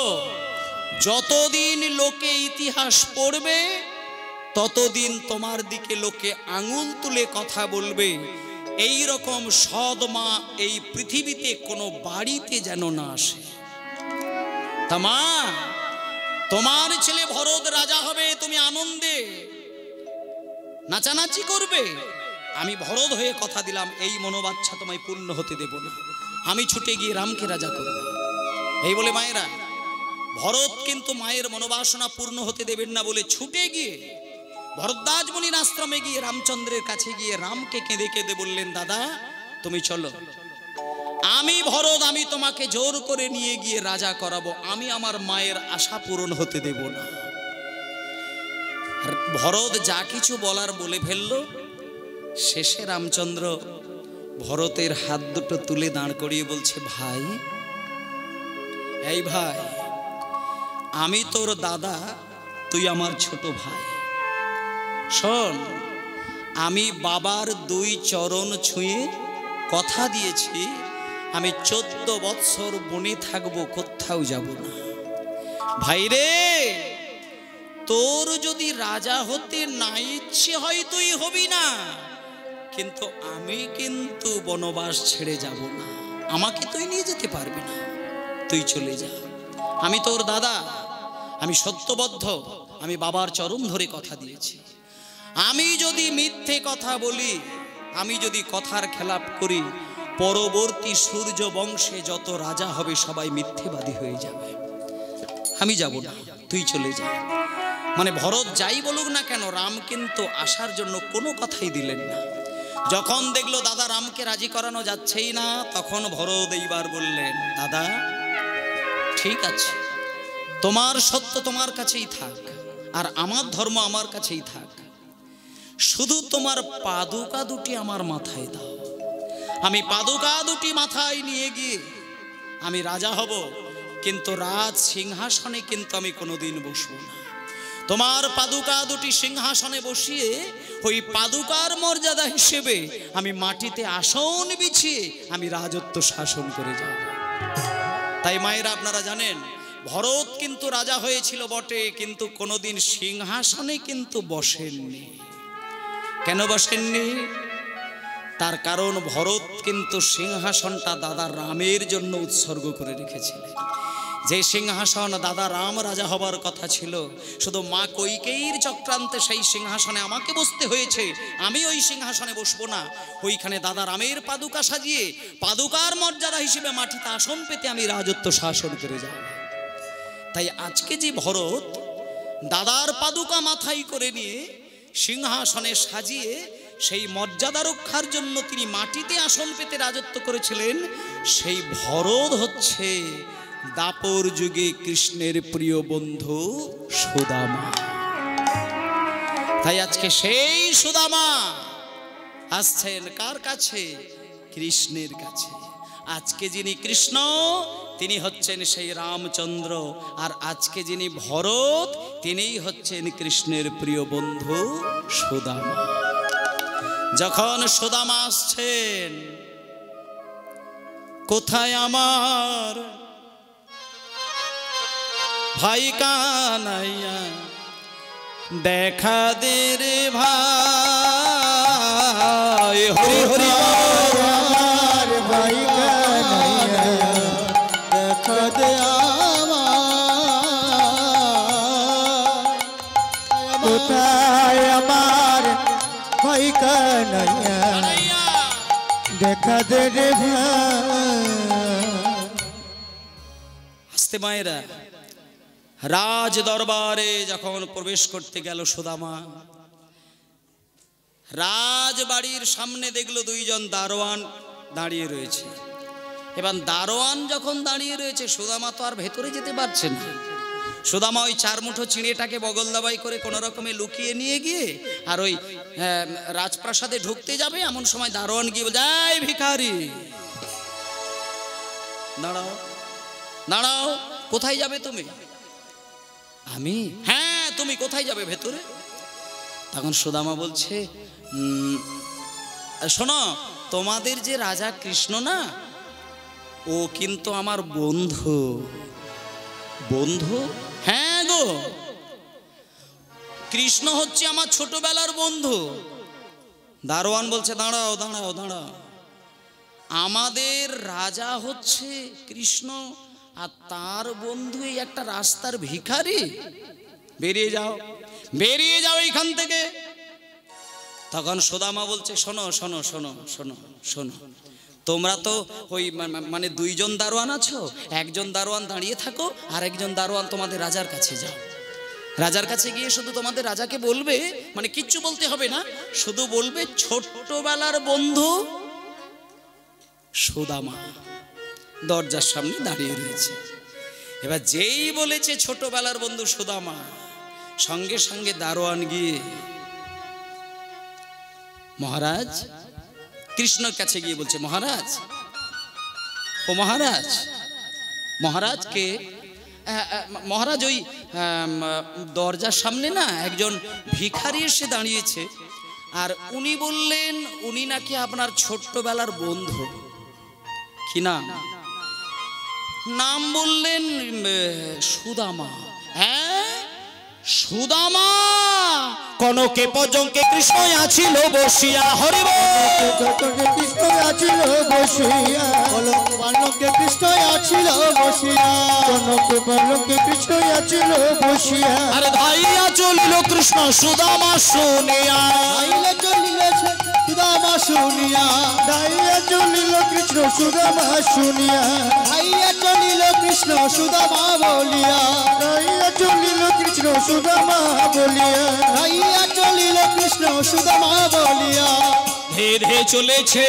যতদিন লোকে ইতিহাস পড়বে ততদিন তোমার দিকে লোকে আঙুল তুলে কথা বলবে। এই রকম সৎ মা এই পৃথিবীতে কোনো বাড়িতে যেন না আসে। তা মা, তোমার ছেলে ভরত রাজা হবে, তুমি আনন্দে নাচানাচি করবে। আমি ভরত হয়ে কথা দিলাম, এই মনোবাচ্ছা তোমায় পূর্ণ হতে দেব না। আমি ছুটে গিয়ে রামকে রাজা করব। এই বলে মায়েরা, ভরত কিন্তু মায়ের মনোবাসনা পূর্ণ হতে দেবেন না বলে ছুটে গিয়ে ভরদ্বাজ মুনির আশ্রমে গিয়ে রামচন্দ্রের কাছে গিয়ে রামকে কেঁদে কেঁদে বললেন, দাদা তুমি চলো, আমি ভরত আমি তোমাকে জোর করে নিয়ে গিয়ে রাজা করাবো, আমি আমার মায়ের আশা পূরণ হতে দেব না। ভরত যা কিছু বলার বলে ফেলল। শেষে রামচন্দ্র ভরতের হাত দুটো তুলে দাঁড় করিয়ে বলছে, ভাই, এই ভাই, আমি তোর দাদা, তুই আমার ছোট ভাই। শোন, আমি বাবার 2 চরণ ছুঁয়ে কথা দিয়েছি, আমি 14 বৎসর বনে থাকবো, কোথাও যাব না। ভাই রে, তোর যদি রাজা হতে না ইচ্ছে হয় তুই হবি না, কিন্তু আমি কিন্তু বনবাস ছেড়ে যাব না। আমাকে তুই নিয়ে যেতে পারবি না, তুই চলে যা। আমি তোর দাদা, আমি সত্যবদ্ধ, আমি বাবার চরণ ধরে কথা দিয়েছি। আমি যদি মিথ্যে কথা বলি, আমি যদি কথার খেলাপ করি, পরবর্তী সূর্য বংশে যত রাজা হবে সবাই মিথ্যেবাদী হয়ে যাবে। আমি যাব না, তুই চলে যা। মানে ভরত যাই বলুক না কেন, রাম কিন্তু আসার জন্য কোনো কথাই দিলেন না। যখন দেখলো দাদা রামকে রাজি করানো যাচ্ছেই না, তখন ভরত এইবার বললেন, দাদা ঠিক আছে, তোমার সত্য তোমার কাছেই থাক, আর আমার ধর্ম আমার কাছেই থাক। শুধু তোমার পাদুকা দুটি আমার মাথায় দাও, আমি পাদুকা দুটি মাথায় নিয়ে গিয়ে আমি রাজা হব। কিন্তু রাজ সিংহাসনে কিন্তু আমি কোনোদিন বসবো না। তোমার পাদুকা দুটি সিংহাসনে বসিয়ে ওই পাদুকার মর্যাদা হিসেবে আমি মাটিতে আসন বিছিয়ে আমি রাজত্ব শাসন করে যাব। তাই মায়েরা আপনারা জানেন, ভরত কিন্তু রাজা হয়েছিল বটে, কিন্তু কোনোদিন সিংহাসনে কিন্তু বসেননি। কেন বসেননি? তার কারণ ভরত কিন্তু সিংহাসনটা দাদা রামের জন্য উৎসর্গ করে রেখেছিলেন। যে সিংহাসন দাদা রাম রাজা হবার কথা ছিল, শুধু মা কৈকেয়ীর চক্রান্তে সেই সিংহাসনে আমাকে বসতে হয়েছে। আমি ওই সিংহাসনে বসবো না, ওইখানে দাদা রামের পাদুকা সাজিয়ে পাদুকার মর্যাদা হিসেবে মাটিতে আসন পেতে আমি রাজত্ব শাসন করে যাব। তাই আজকে যে ভরত দাদার পাদুকা মাথায় করে নিয়ে সিংহাসনে সাজিয়ে সেই মর্যাদা রক্ষার জন্য তিনি মাটিতে আসন পেতে রাজত্ব করেছিলেন, সেই ভরত হচ্ছে দাপর যুগে কৃষ্ণের প্রিয় বন্ধু সুদামা। তাই আজকে সেই সুদামা আসছেন কার কাছে? কৃষ্ণের কাছে। আজকে যিনি কৃষ্ণ তিনি হচ্ছেন সেই রামচন্দ্র, আর আজকে যিনি ভরত তিনিই হচ্ছেন কৃষ্ণের প্রিয় বন্ধু সুদামা। যখন সুদামা আসছেন, কোথায় আমার ভাই কানাইয়া, দেখা দে রে ভাই, হরি হরি আমার ভাই কানাইয়া, দেখা দে আমার। কোথায় আমার ভাই কানাইয়া, দেখা দে রে ভাই। আসতে মায়েরা, রাজ দরবারে যখন প্রবেশ করতে গেল সুদামা, রাজবাড়ির সামনে দেখলো দুইজন দারোয়ান দাঁড়িয়ে রয়েছে। এবার দারোয়ান যখন দাঁড়িয়ে রয়েছে, সুদামা তো আর ভেতরে যেতে পারছে না। সুদামা ওই চার মুঠো চিড়েটাকে বগল দাবাই করে কোনো রকমে লুকিয়ে নিয়ে গিয়ে আর ওই রাজপ্রাসাদে ঢুকতে যাবে, এমন সময় দারোয়ান গিয়ে বলে, এই ভিখারি দাঁড়াও দাঁড়াও, কোথায় যাবে তুমি? আমি? হ্যাঁ, তুমি কোথায় যাবে ভেতরে? তখন সুদামা বলছে, শোনো, তোমাদের যে রাজা কৃষ্ণ না, ও কিন্তু আমার বন্ধু। বন্ধু? হ্যাঁ গো, কৃষ্ণ হচ্ছে আমার ছোটবেলার বন্ধু। দারোয়ান বলছে, দাঁড়াও দাঁড়াও দাঁড়াও, আমাদের রাজা হচ্ছে কৃষ্ণ আর তার বন্ধু এই একটা রাস্তার ভিখারি? বেরিয়ে যাও, বেরিয়ে যাও এইখান থেকে। তখন সুদামা বলছে, শোনো শোনো শোনো শোনো শোনো, তোমরা তো ওই মানে দুইজন দারোয়ান আছো, একজন দারোয়ান দাঁড়িয়ে থাকো আর একজন দারোয়ান তোমাদের রাজার কাছে যাও। রাজার কাছে গিয়ে শুধু তোমাদের রাজাকে বলবে, মানে কিচ্ছু বলতে হবে না, শুধু বলবে ছোট্টবেলার বন্ধু সুদামা দরজার সামনে দাঁড়িয়ে রয়েছে। এবার যেই বলেছে ছোটবেলার বন্ধু সুদামা, সঙ্গে সঙ্গে দারোয়ান গিয়ে মহারাজ কৃষ্ণর কাছে গিয়ে বলছে, মহারাজ, ও মহারাজ। মহারাজকে? মহারাজ ওই দরজার সামনে না একজন ভিখারি এসে দাঁড়িয়েছে, আর উনি বললেন উনি নাকি আপনার ছোট্টবেলার বন্ধু। কি নাম? নাম বললেন সুদামা। হ্যাঁ, সুদামা। কনকে পজঙ্কে কৃষ্ণ আছিল বসিয়া, হরি কনকে কৃষ্ণ আছিল বসিয়া, কনকে কৃষ্ণ আছিল বসিয়া, কনকে পলকে কৃষ্ণ আছিল বসিয়া। আরে ধাইয়া চলিল কৃষ্ণ সুদামা শুনিয়া, ধাইয়া চলিল সুদামা শুনিয়া, ধাইয়া চলিল কৃষ্ণ সুদামা শুনিয়া, ধাইয়া চলিল কৃষ্ণ সুদামা বলিয়া, ধাইয়া চলিল কৃষ্ণ সুদামা বলিয়া, ধাইয়া চলিল কৃষ্ণ সুদামা বলিয়া। ধে ধে চলেছে,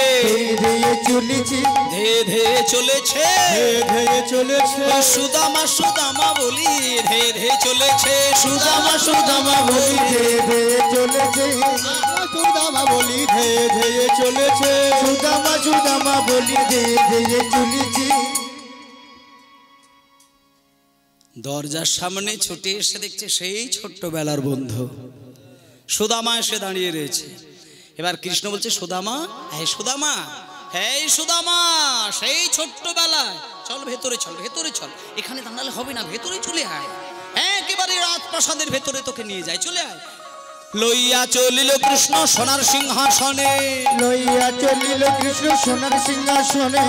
ধে ধে চলেছে, ধে ধে চলেছে, ধে ধে চলেছে, সুদামা সুদামা বলি ধে ধে চলেছে, সুদামা সুদামা বলি ধে ধে চলেছে, সুদামা বলি ধে ধে চলেছে, সুদামা সুদামা বলি ধে ধে চলেছে। দরজার সামনে ছুটে এসে দেখছে সেই ছোট্টবেলার বন্ধু সুদামা এসে দাঁড়িয়ে রয়েছে। এবার কৃষ্ণ বলছে, সুদামা, হ্যাঁ সুদামা, হ্যাঁ সুদামা, সেই ছোট্টবেলায়, চল ভেতরে চল, ভেতরে চল, এখানে দাঁড়ালে হবে না, ভেতরে চলে আয়, একেবারে রাজপ্রাসাদের ভেতরে তোকে নিয়ে যায়, চলে আয়। লইয়া চলিল কৃষ্ণ সোনার সিংহাসনে, লইয়া চলিল কৃষ্ণ সোনার সিংহাসনে,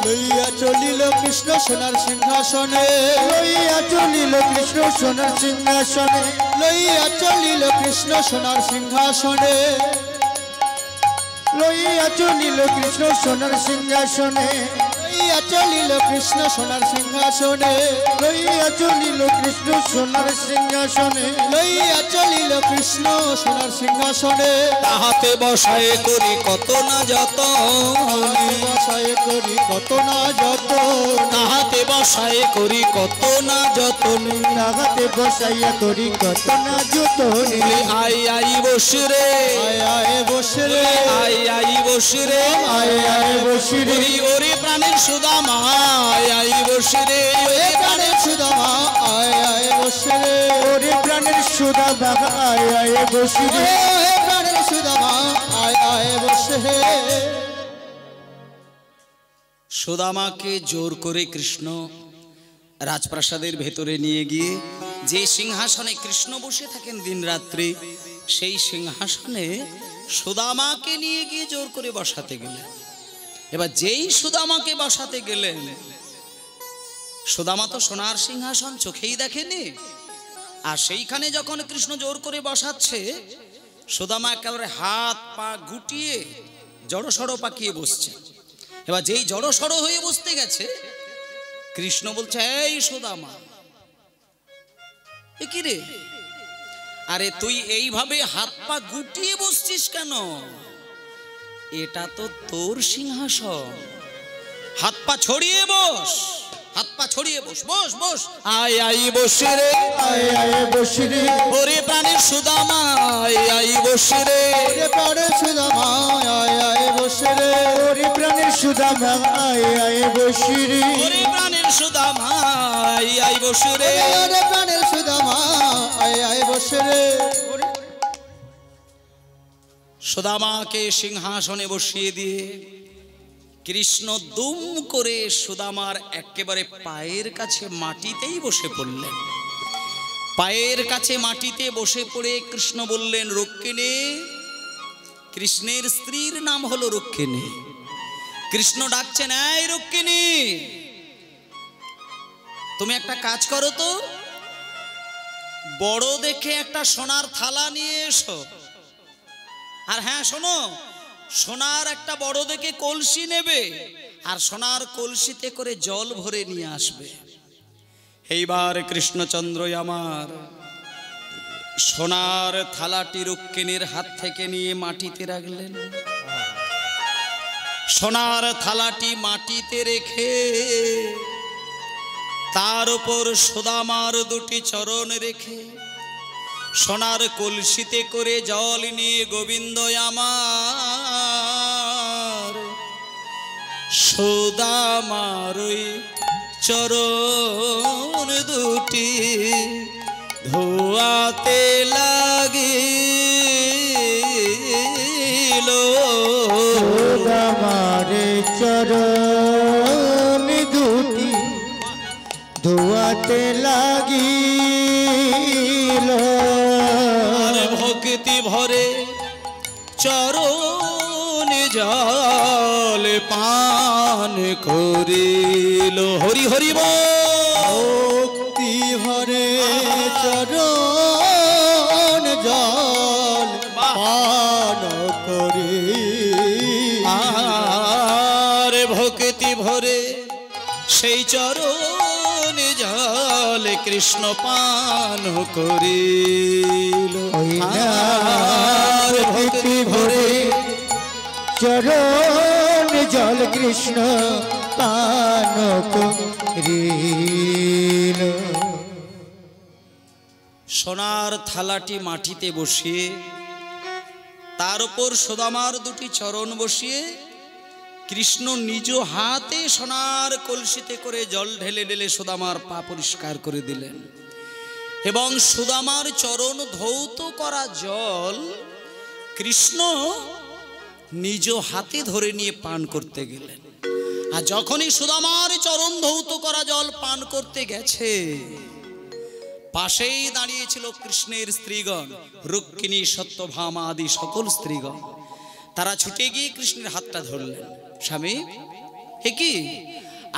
লইয়া চলিল কৃষ্ণ সোনার সিংহাসনে, লইয়া চলিল কৃষ্ণ সোনার সিংহাসনে, লইয়া চলিল কৃষ্ণ সোনার সিংহাসনে, লইয়া চলিল কৃষ্ণ সোনার সিংহাসনে, লইয়া চলিল কৃষ্ণ সোনার সিংহাসনে, লইয়া চলিল কৃষ্ণ সোনার সিংহাসনে, লইয়া চলিল কৃষ্ণ সোনার সিংহাসনে, তাহাতে বসায়ে করি কত না যত, বসায় করি কত না যত, তাহাতে বসায়ে করি কত না যতন, তাহাতে বসাইয়া করি কত না যতন, আই আই বসে রে, আয় আয় বসে রে, আই আই বসে রে, আয় আয় বসে রে, ওরে প্রাণের সুদামা, আয় আই বসে রে, ওরে প্রাণের সুদামা, আয় আয় বসে রে, ওরে প্রাণের সুদামা, আয় আয় বসে রে, ওরে প্রাণের সুদামা, আয় আয় বসে রে। সুদামাকে জোর করে কৃষ্ণ রাজপ্রাসাদের ভেতরে নিয়ে গিয়ে যে সিংহাসনে কৃষ্ণ বসে থাকেন দিন রাত্রি, সেই সিংহাসনে সুদামাকে নিয়ে গিয়ে জোর করে বসাতে গেলেন। এবার যেই সুদামাকে বসাতে গেলেন, সুদামা তো সোনার সিংহাসন চোখেই দেখেনি, আর সেইখানে যখন কৃষ্ণ জোর করে বসাচ্ছে, সুদামা একেবারে হাত পা গুটিয়ে জড়সড় পাকিয়ে বসছে। এবার যেই জড়সড় হয়ে বসতে গেছে, কৃষ্ণ বলছে, এই সুদামা, এ কি রে, আরে তুই এইভাবে হাত পা গুটিয়ে বসছিস কেন? এটা তো তোর সিংহাসন, হাত পা ছড়িয়ে বস, হাত পা ছড়িয়ে বস, বস বস, আয় আই বসে রে, আয় আয় বসে রে, ওরে প্রাণের সুদামা, আয় আই বসে রে, ওরে প্রাণের সুদামা, আয় আয় বসে রে, ওরে প্রাণের সুদামা, আয় আয় বসে রে, ওরে প্রাণের সুদামা, আয় আই বসে রে, ওরে প্রাণের সুদামা, আয় আয় বসে রে। সুদামাকে সিংহাসনে বসিয়ে দিয়ে কৃষ্ণ দুম করে সুদামার একেবারে পায়ের কাছে মাটিতেই বসে পড়লেন। পায়ের কাছে মাটিতে বসে পড়ে কৃষ্ণ বললেন, রুক্মিণী, কৃষ্ণের স্ত্রীর নাম হলো রুক্মিণী। কৃষ্ণ ডাকছেন, এই রুক্মিণী, তুমি একটা কাজ করো তো, বড় দেখে একটা সোনার থালা নিয়ে এসো, আর হ্যাঁ শোনো, সোনার একটা বড় দেখে কলসি নেবে, আর সোনার কলসিতে করে জল ভরে নিয়ে আসবে। এইবার কৃষ্ণচন্দ্র আমার সোনার থালাটি রুক্মিণীর হাত থেকে নিয়ে মাটিতে রাখলেন। সোনার থালাটি মাটিতে রেখে তার উপর সুদামার দুটি চরণ রেখে সোনার কলসিতে করে জল নিয়ে গোবিন্দ আমার সুদামার ওই চরণ দুটি ধোয়াতে লাগিল, সুদামার চরণ দুটি ধোয়াতে লাগিল, ভক্তি ভরে চরণ জল পান করিল। হরি হরি ভক্তি ভরে চরণ জল পান করি, আর ভক্তি ভরে সেই চরণ জল কৃষ্ণ পান করিল। আর ভক্তি ভরে চরণ জল কৃষ্ণ পান করিল। সোনার থালাটি মাটিতে বসিয়ে তার উপর সুদামার দুটি চরণ বসিয়ে কৃষ্ণ নিজ হাতে সোনার কলসিতে করে জল ঢেলে ঢেলে সুদামার পা পরিষ্কার করে দিলেন এবং সুদামার চরণ ধৌত করা জল কৃষ্ণ নিজ হাতে ধরে নিয়ে পান করতে গেলেন। আর যখনই সুদামার চরণ ধৌত করা জল পান করতে গেছে, পাশেই দাঁড়িয়েছিল কৃষ্ণের স্ত্রীগণ, রুক্মিণী, সত্যভামা আদি সকল স্ত্রীগণ। তারা ছুটে গিয়ে কৃষ্ণের হাতটা ধরলেন। স্বামী, এ কি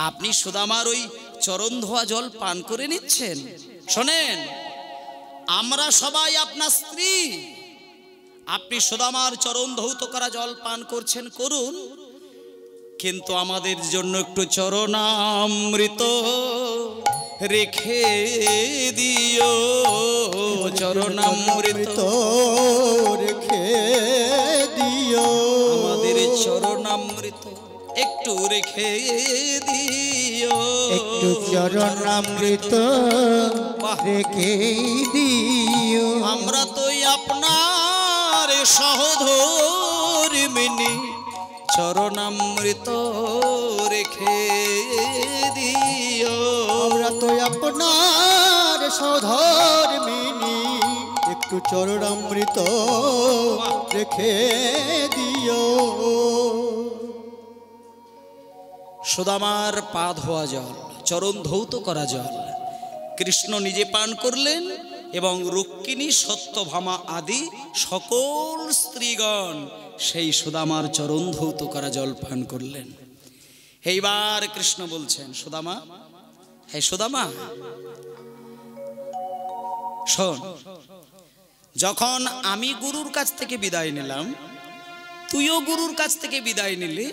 আপনি সুদামার ওই চরণ ধোয়া জল পান করে নিচ্ছেন? শোনেন, আমরা সবাই আপনার স্ত্রী, আপনি সুদামার চরণ ধৌত করা জল পান করছেন, করুন, কিন্তু আমাদের জন্য একটু চরণামৃত রেখে দিও, চরণামৃত রেখে দিও, আমাদের চরণামৃত একটু রেখে দিও, একটু চরণামৃত রেখে দিও। আমরা তো আপনার সহধর্মিণী, চরণামৃত রেখে দিও, আমরা তো আপনার সহধর্মিণী, একটু চরণামৃত রেখে দিও। সুদামার পা ধোয়া জল, চরণ ধৌত করা জল কৃষ্ণ নিজে পান করলেন এবং রুক্মিণী, সত্যভামা আদি সকল স্ত্রীগণ সেই সুদামার চরণ ধৌত করা জল পান করলেন। এইবার কৃষ্ণ বলছেন, সুদামা, হে সুদামা, শোন, যখন আমি গুরুর কাছ থেকে বিদায় নিলাম, তুইও গুরুর কাছ থেকে বিদায় নিলি,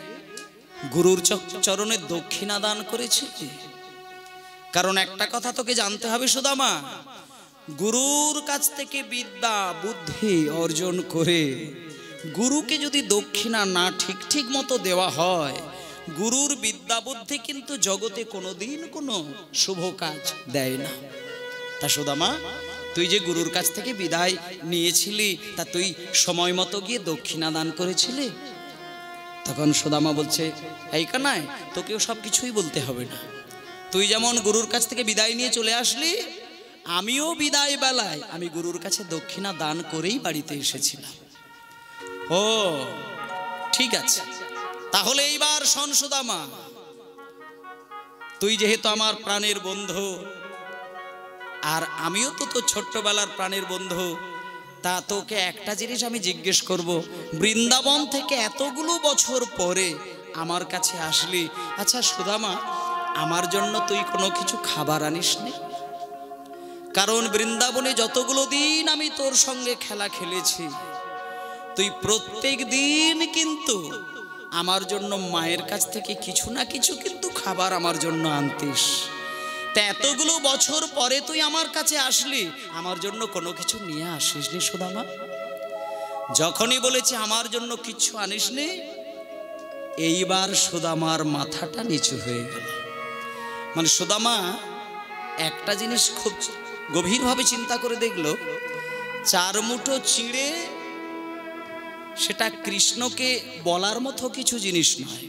গুরুর চরণে দক্ষিণা দান করেছিলি। কারণ একটা কথা তোকে জানতে হবে সুদামা, গুরুর কাছ থেকে বিদ্যা বুদ্ধি অর্জন করে গুরুকে যদি দক্ষিণা না ঠিক মতো দেওয়া হয়, গুরুর বিদ্যা বুদ্ধি কিন্তু জগতে কোনোদিন কোনো শুভ কাজ দেয় না। তা সুদামা, তুই যে গুরুর কাছ থেকে বিদায় নিয়েছিলি, তা তুই সময় মতো গিয়ে দক্ষিণা দান করেছিলি? তখন সুদামা বলছে, এই কানাই, তোকেও সব কিছুই বলতে হবে না। তুই যেমন গুরুর কাছ থেকে বিদায় নিয়ে চলে আসলি, আমিও বিদায় বেলায় আমি গুরুর কাছে দক্ষিণা দান করেই বাড়িতে এসেছিলাম। ও ঠিক আছে, তাহলে এইবার শোন সুদামা, তুই যেহেতু আমার প্রাণের বন্ধু আর আমিও তো তোর ছোট্টবেলার প্রাণের বন্ধু, তা তোকে একটা জিনিস আমি জিজ্ঞেস করব, বৃন্দাবন থেকে এতগুলো বছর পরে আমার কাছে আসলি, আচ্ছা সুদামা, আমার জন্য তুই কোনো কিছু খাবার আনিসনি? কারণ বৃন্দাবনে যতগুলো দিন আমি তোর সঙ্গে খেলা খেলেছি, তুই প্রত্যেক দিন কিন্তু আমার জন্য মায়ের কাছ থেকে কিছু না কিছু কিন্তু খাবার আমার জন্য আনতিস। তা এতগুলো বছর পরে তুই আমার কাছে আসলি, আমার জন্য কোনো কিছু নিয়ে আসিসনি সুদামা? যখনই বলেছি আমার জন্য কিছু আনিসনি, এইবার সুদামার মাথাটা নিচু হয়ে গেল। মানে সুদামা একটা জিনিস খুব গভীরভাবে চিন্তা করে দেখলো, 4 মুঠো চিড়ে সেটা কৃষ্ণকে বলার মতো কিছু জিনিস নয়,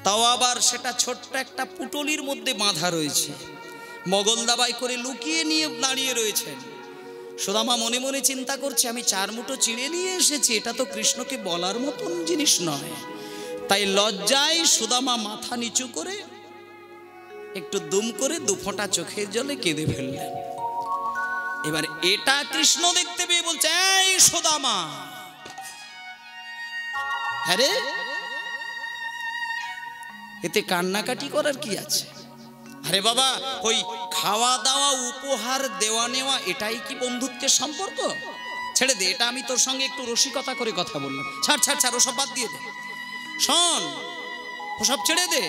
তাও আবার সেটা ছোট্ট একটা পুটলির মধ্যে বাঁধা রয়েছে, মগল দাবাই করে লুকিয়ে নিয়ে দাঁড়িয়ে রয়েছেন। সুদামা মনে মনে চিন্তা করছে, আমি 4 মুঠো চিড়ে নিয়ে এসেছি, এটা তো কৃষ্ণকে বলার মতন জিনিস নয়। তাই লজ্জায় সুদামা মাথা নিচু করে একটু দুম করে 2 ফোঁটা চোখের জলে কেঁদে ফেললেন। এবার এটা কৃষ্ণ দেখতে পেয়ে বলছে, এই সুদামা, হ্যাঁ রে, এতে কান্নাকাটি করার কি আছে? আরে বাবা, ওই খাওয়া দাওয়া উপহার দেওয়া নেওয়া এটাই কি বন্ধুত্বের সম্পর্ক? ছেড়ে দে, এটা আমি তোর সঙ্গে একটু রসিকতা করে কথা বললাম, ছাড় ছাড় ছাড়, ওসব বাদ দিয়ে দে। শোন, ওসব ছেড়ে দে।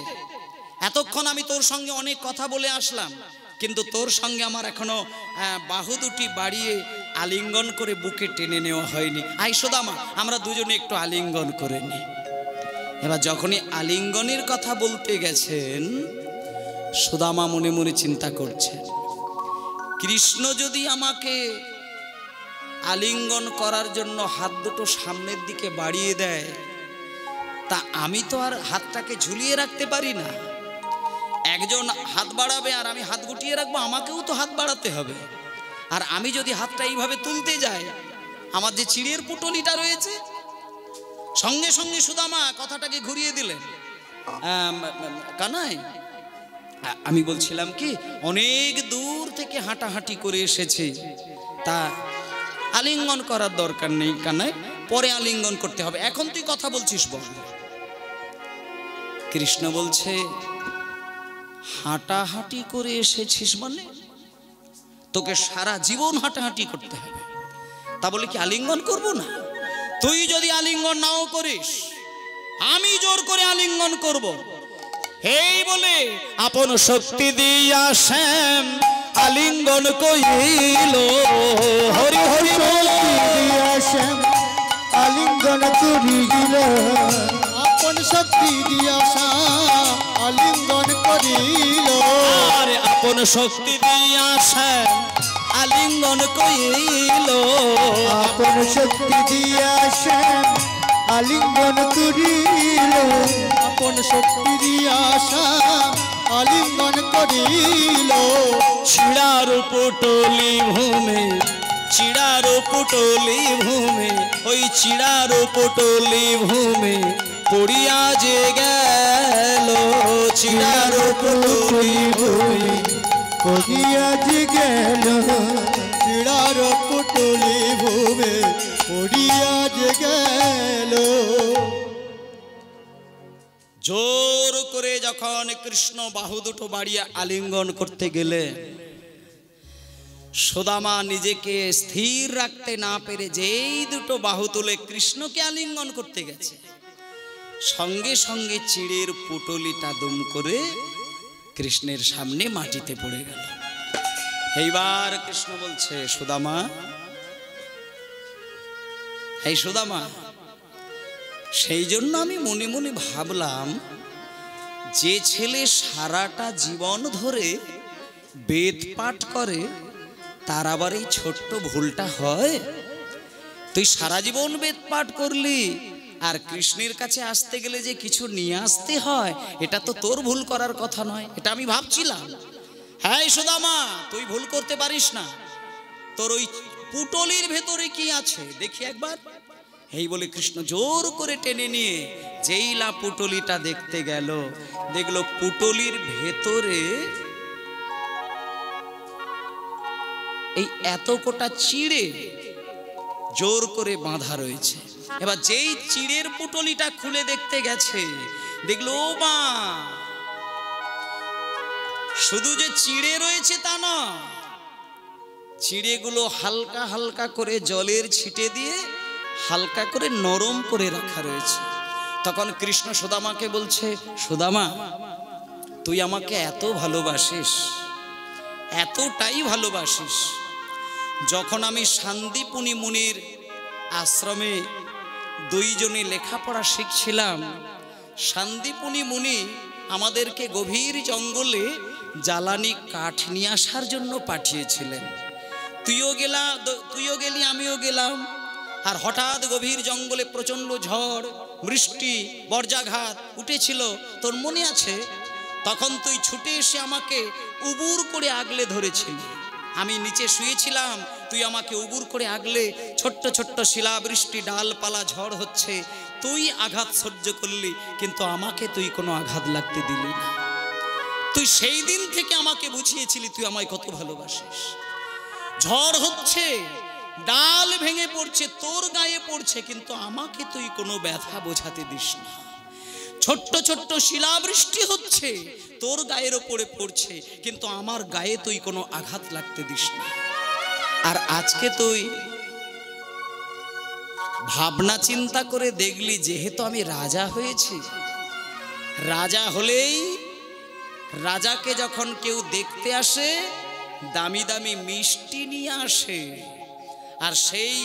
এতক্ষণ আমি তোর সঙ্গে অনেক কথা বলে আসলাম, কিন্তু তোর সঙ্গে আমার এখনো বাহু দুটি বাড়িয়ে আলিঙ্গন করে বুকে টেনে নেওয়া হয়নি। আই সুদামা, আমরা দুজনে একটু আলিঙ্গন করে নিই। এবার যখনই আলিঙ্গনের কথা বলতে গেছেন, সুদামা মনে মনে চিন্তা করছেন, কৃষ্ণ যদি আমাকে আলিঙ্গন করার জন্য হাত দুটো সামনের দিকে বাড়িয়ে দেয়, তা আমি তো আর হাতটাকে ঝুলিয়ে রাখতে পারি না। একজন হাত বাড়াবে আর আমি হাত গুটিয়ে রাখবো, আমাকেও তো হাত বাড়াতে হবে। আর আমি যদি হাতটা এইভাবে তুলতে যাই, আমার যে চিড়ের পুটলিটা রয়েছে, সঙ্গে সঙ্গে সুদামা কথাটাকে ঘুরিয়ে দিলেন। কানাই, আমি বলছিলাম কি, অনেক দূর থেকে হাঁটাহাঁটি করে এসেছে, তা আলিঙ্গন করার দরকার নেই কানাই, পরে আলিঙ্গন করতে হবে, এখন তুই কথা বলছিস বল। কৃষ্ণ বলছে, হাঁটাহাঁটি করে এসেছিস মানে তোকে সারা জীবন হাঁটাহাঁটি করতে হবে, তা বলে কি আলিঙ্গন করব না? তুই যদি আলিঙ্গন নাও করিস, আমি জোর করে আলিঙ্গন করব। এই বলে আপন শক্তি দিয়া শ্যাম আলিঙ্গন কইল। হরি হরি দিয়া শ্যাম আলিঙ্গন করিল, আপন শক্তি দিয়া শ্যাম আলিঙ্গন করিল। আরে আপন শক্তি দিয়া শ্যাম আলিঙ্গন কইল, আপন শক্তি দিয়া শ্যাম আলিঙ্গন করিল, আপন শক্তি দিয়া শ্যাম আলিঙ্গন করিল। চিড়ার পুটলি ভূমে, চিড়ার পুটলি ভূমে, ওই চিড়ার পুটলি ভূমে পড়িয়া যে গেল। চিড়ার পুটলি ভূমে পড়িয়া যে গেল, চিড়ার পুটলি ভূমে পড়িয়া যে গেল। জোর করে যখন কৃষ্ণ বাহু দুটো বাড়িয়ে আলিঙ্গন করতে গেলে, সুদামা নিজেকে স্থির রাখতে না পেরে যেই দুটো বাহু তুলে কৃষ্ণকে আলিঙ্গন করতে গেছে, সঙ্গে সঙ্গে চিড়ের পুটলিটা দুম করে কৃষ্ণের সামনে মাটিতে পড়ে গেল। এইবার কৃষ্ণ বলছে, সুদামা, এই সুদামা, সেই জন্য আমি মনে মনে ভাবলাম, যে ছেলে সারাটা জীবন ধরে বেদ পাঠ করে তার আবার এই ছোট্ট ভুলটা হয়? তুই সারা জীবন বেদ পাঠ করলি, আর কৃষ্ণের কাছে আসতে গেলে যে কিছু নিয়ে আসতে হয়, এটা তো তোর ভুল করার কথা নয়, এটা আমি ভাবছিলাম। হ্যাঁ সুদামা, তুই ভুল করতে পারিস না, তোর ওই পুটলির ভেতরে কি আছে দেখি একবার। এই বলে কৃষ্ণ জোর করে টেনে নিয়ে যেইলা পুটলিটা দেখতে গেল, দেখলো পুটলির ভেতরে এই এত কোটা চিড়ে জোর করে বাঁধা রয়েছে। এবার যেই চিড়ের পুটলিটা খুলে দেখতে গেছে, দেখলো ও মা, শুধু যে চিড়ে রয়েছে তা না, চিড়েগুলো হালকা হালকা করে জলের ছিটে দিয়ে হালকা করে নরম করে রাখা রয়েছে। তখন কৃষ্ণ সুদামাকে বলছে, সুদামা, তুই আমাকে এত ভালোবাসিস, এতটাই ভালোবাসিস, যখন আমি শান্তিপুনি মুনির আশ্রমে দুইজনে লেখাপড়া শিখছিলাম, শান্তিপুনি মুনি আমাদেরকে গভীর জঙ্গলে জ্বালানি কাঠ নিয়ে আসার জন্য পাঠিয়েছিলেন। তুইও গেলি, আমিও গেলাম। আর হঠাৎ গভীর জঙ্গলে প্রচণ্ড ঝড়, বৃষ্টি, বর্ষাঘাত উঠেছিল, তোর মনে আছে? তখন তুই ছুটে এসে আমাকে উবুর করে আগলে ধরেছিলি। আমি নিচে শুয়েছিলাম, তুই আমাকে উবুর করে আগলে, ছোট্ট ছোট্ট শিলাবৃষ্টি, ডালপালা, ঝড় হচ্ছে, তুই আঘাত সহ্য করলি, কিন্তু আমাকে তুই কোনো আঘাত লাগতে দিলি না। তুই সেই দিন থেকে আমাকে বুঝিয়েছিলি তুই আমায় কত ভালোবাসিস। ঝড় হচ্ছে, ডাল ভেঙে পড়ছে, তোর গায়ে পড়ছে, কিন্তু আমাকে তুই কোনো ব্যথা বোঝাতে দিস না। ছোট্ট ছোট্ট শিলাবৃষ্টি হচ্ছে, তোর গায়ের ওপরে পড়ছে, কিন্তু আমার গায়ে তুই কোনো আঘাত লাগতে দিস না। আর আজকে তুই ভাবনা চিন্তা করে দেখলি, যেহেতু আমি রাজা হয়েছি, রাজা হলেই রাজাকে যখন কেউ দেখতে আসে, দামি দামি মিষ্টি নিয়ে আসে, আর সেই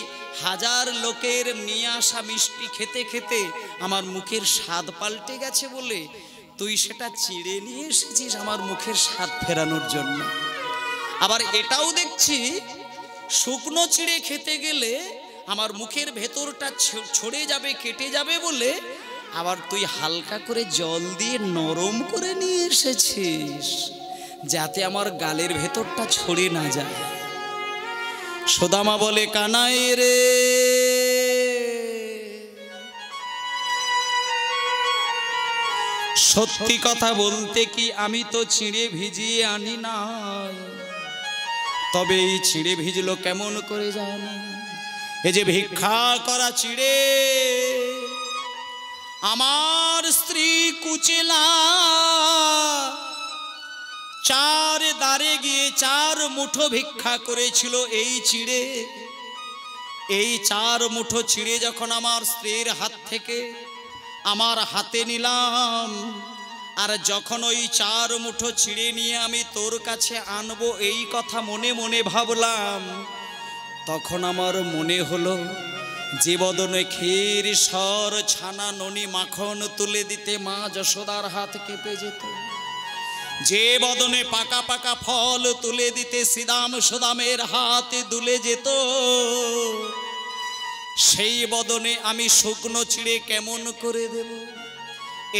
হাজার লোকের নিয়ে আসা মিষ্টি খেতে খেতে আমার মুখের স্বাদ পাল্টে গেছে বলে তুই সেটা চিড়ে নিয়ে এসেছিস আমার মুখের স্বাদ ফেরানোর জন্য। আবার এটাও দেখছি, শুকনো চিড়ে খেতে গেলে আমার মুখের ভেতরটা ছড়ে যাবে, কেটে যাবে বলে আবার তুই হালকা করে জল দিয়ে নরম করে নিয়ে এসেছিস যাতে আমার গালের ভেতরটা ছড়ে না যায়। সুদামা বলে, কানাই রে, সত্যি কথা বলতে কি আমি তো চিঁড়ে ভিজিয়ে আনি নাই, তবে এই চিঁড়ে ভিজলো কেমন করে জানো? এই যে ভিক্ষা করা চিঁড়ে আমার স্ত্রী কুচেলা চার দ্বারে গিয়ে 4 মুঠো ভিক্ষা করেছিল এই চিঁড়ে। এই 4 মুঠো চিঁড়ে যখন আমার স্ত্রীর হাত থেকে আমার হাতে নিলাম, আর যখন ওই 4 মুঠো চিঁড়ে নিয়ে আমি তোর কাছে আনবো এই কথা মনে মনে ভাবলাম, তখন আমার মনে হলো যে বদনে ক্ষীর সর ছানা ননি মাখন তুলে দিতে মা যশোদার হাত কেঁপে যেত, যে বদনে পাকা পাকা ফল তুলে দিতে শ্রীদাম সুদামের হাত দুলে যেত, সেই বদনে আমি শুকনো চিঁড়ে কেমন করে দেব?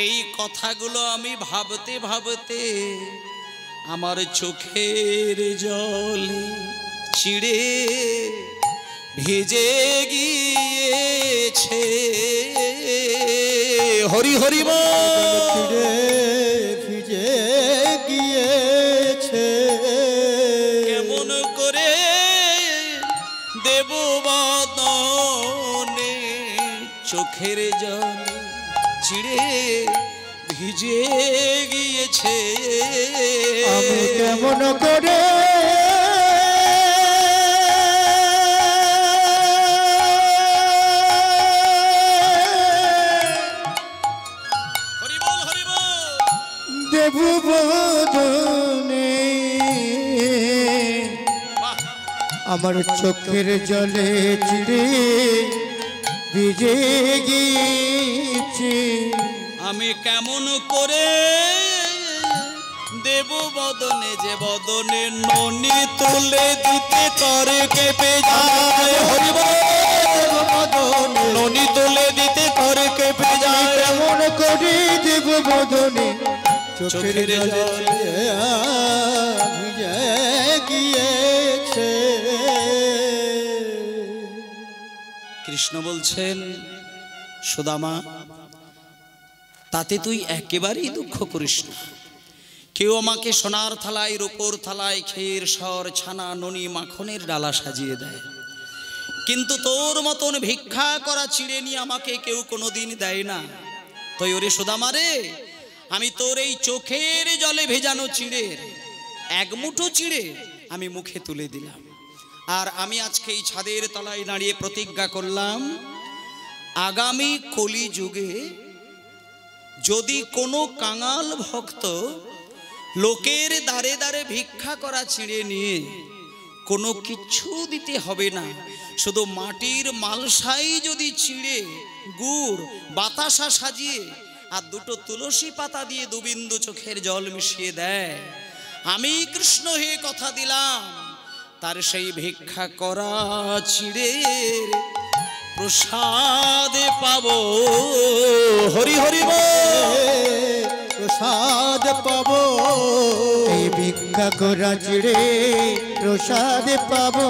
এই কথাগুলো আমি ভাবতে ভাবতে আমার চোখের জলে চিঁড়ে ভিজে গিয়েছে। হরি হরি চিঁড়ে ভিজে গিয়েছে, কেমন করে দেব বদনে চোখের জল চিঁড়ে ভিজে গিয়েছে। আমি কেমন করে দেব বদনে আমার চোখের জলে চিঁড়ে ভিজে গিয়েছে। আমি কেমন করে দেব বদনে, যে বদনে ননি তুলে দিতে করে কেঁপে যায়। হরি বদন ননি তুলে দিতে করে কেঁপে যায়। কেমন করে দেব বদনে চোখের জলে ভিজে গিয়েছে। কৃষ্ণ বলছেন, সুদামা তাতে তুই একেবারেই দুঃখ করিস না। কেউ আমাকে সোনার থালায় রূপোর থালায় ক্ষীর সর ছানা ননি মাখনের ডালা সাজিয়ে দেয়, কিন্তু তোর মতন ভিক্ষা করা চিঁড়ে নিয়ে আমাকে কেউ কোনোদিন দেয় না। তাই ওরে সুদামা রে, আমি তোর এই চোখের জলে ভেজানো চিঁড়ের 1 মুঠো চিঁড়ে আমি মুখে তুলে দিলাম। আর আমি আজকে এই ছাদের তলায় দাঁড়িয়ে প্রতিজ্ঞা করলাম, আগামী কলি যুগে যদি কোনো কাঙাল ভক্ত লোকের দ্বারে দ্বারে ভিক্ষা করা চিঁড়ে নিয়ে কোনো কিচ্ছু দিতে হবে না, শুধু মাটির মালসাই যদি চিঁড়ে গুড় বাতাসা সাজিয়ে আর 2টো তুলসী পাতা দিয়ে 2 বিন্দু চোখের জল মিশিয়ে দেয়, আমি কৃষ্ণ হে কথা দিলাম তার সেই ভিক্ষা করা চিঁড়ের প্রসাদ পাবো। হরি হরি প্রসাদ পাবো, এই ভিক্ষা করা চিঁড়ে প্রসাদ পাবো,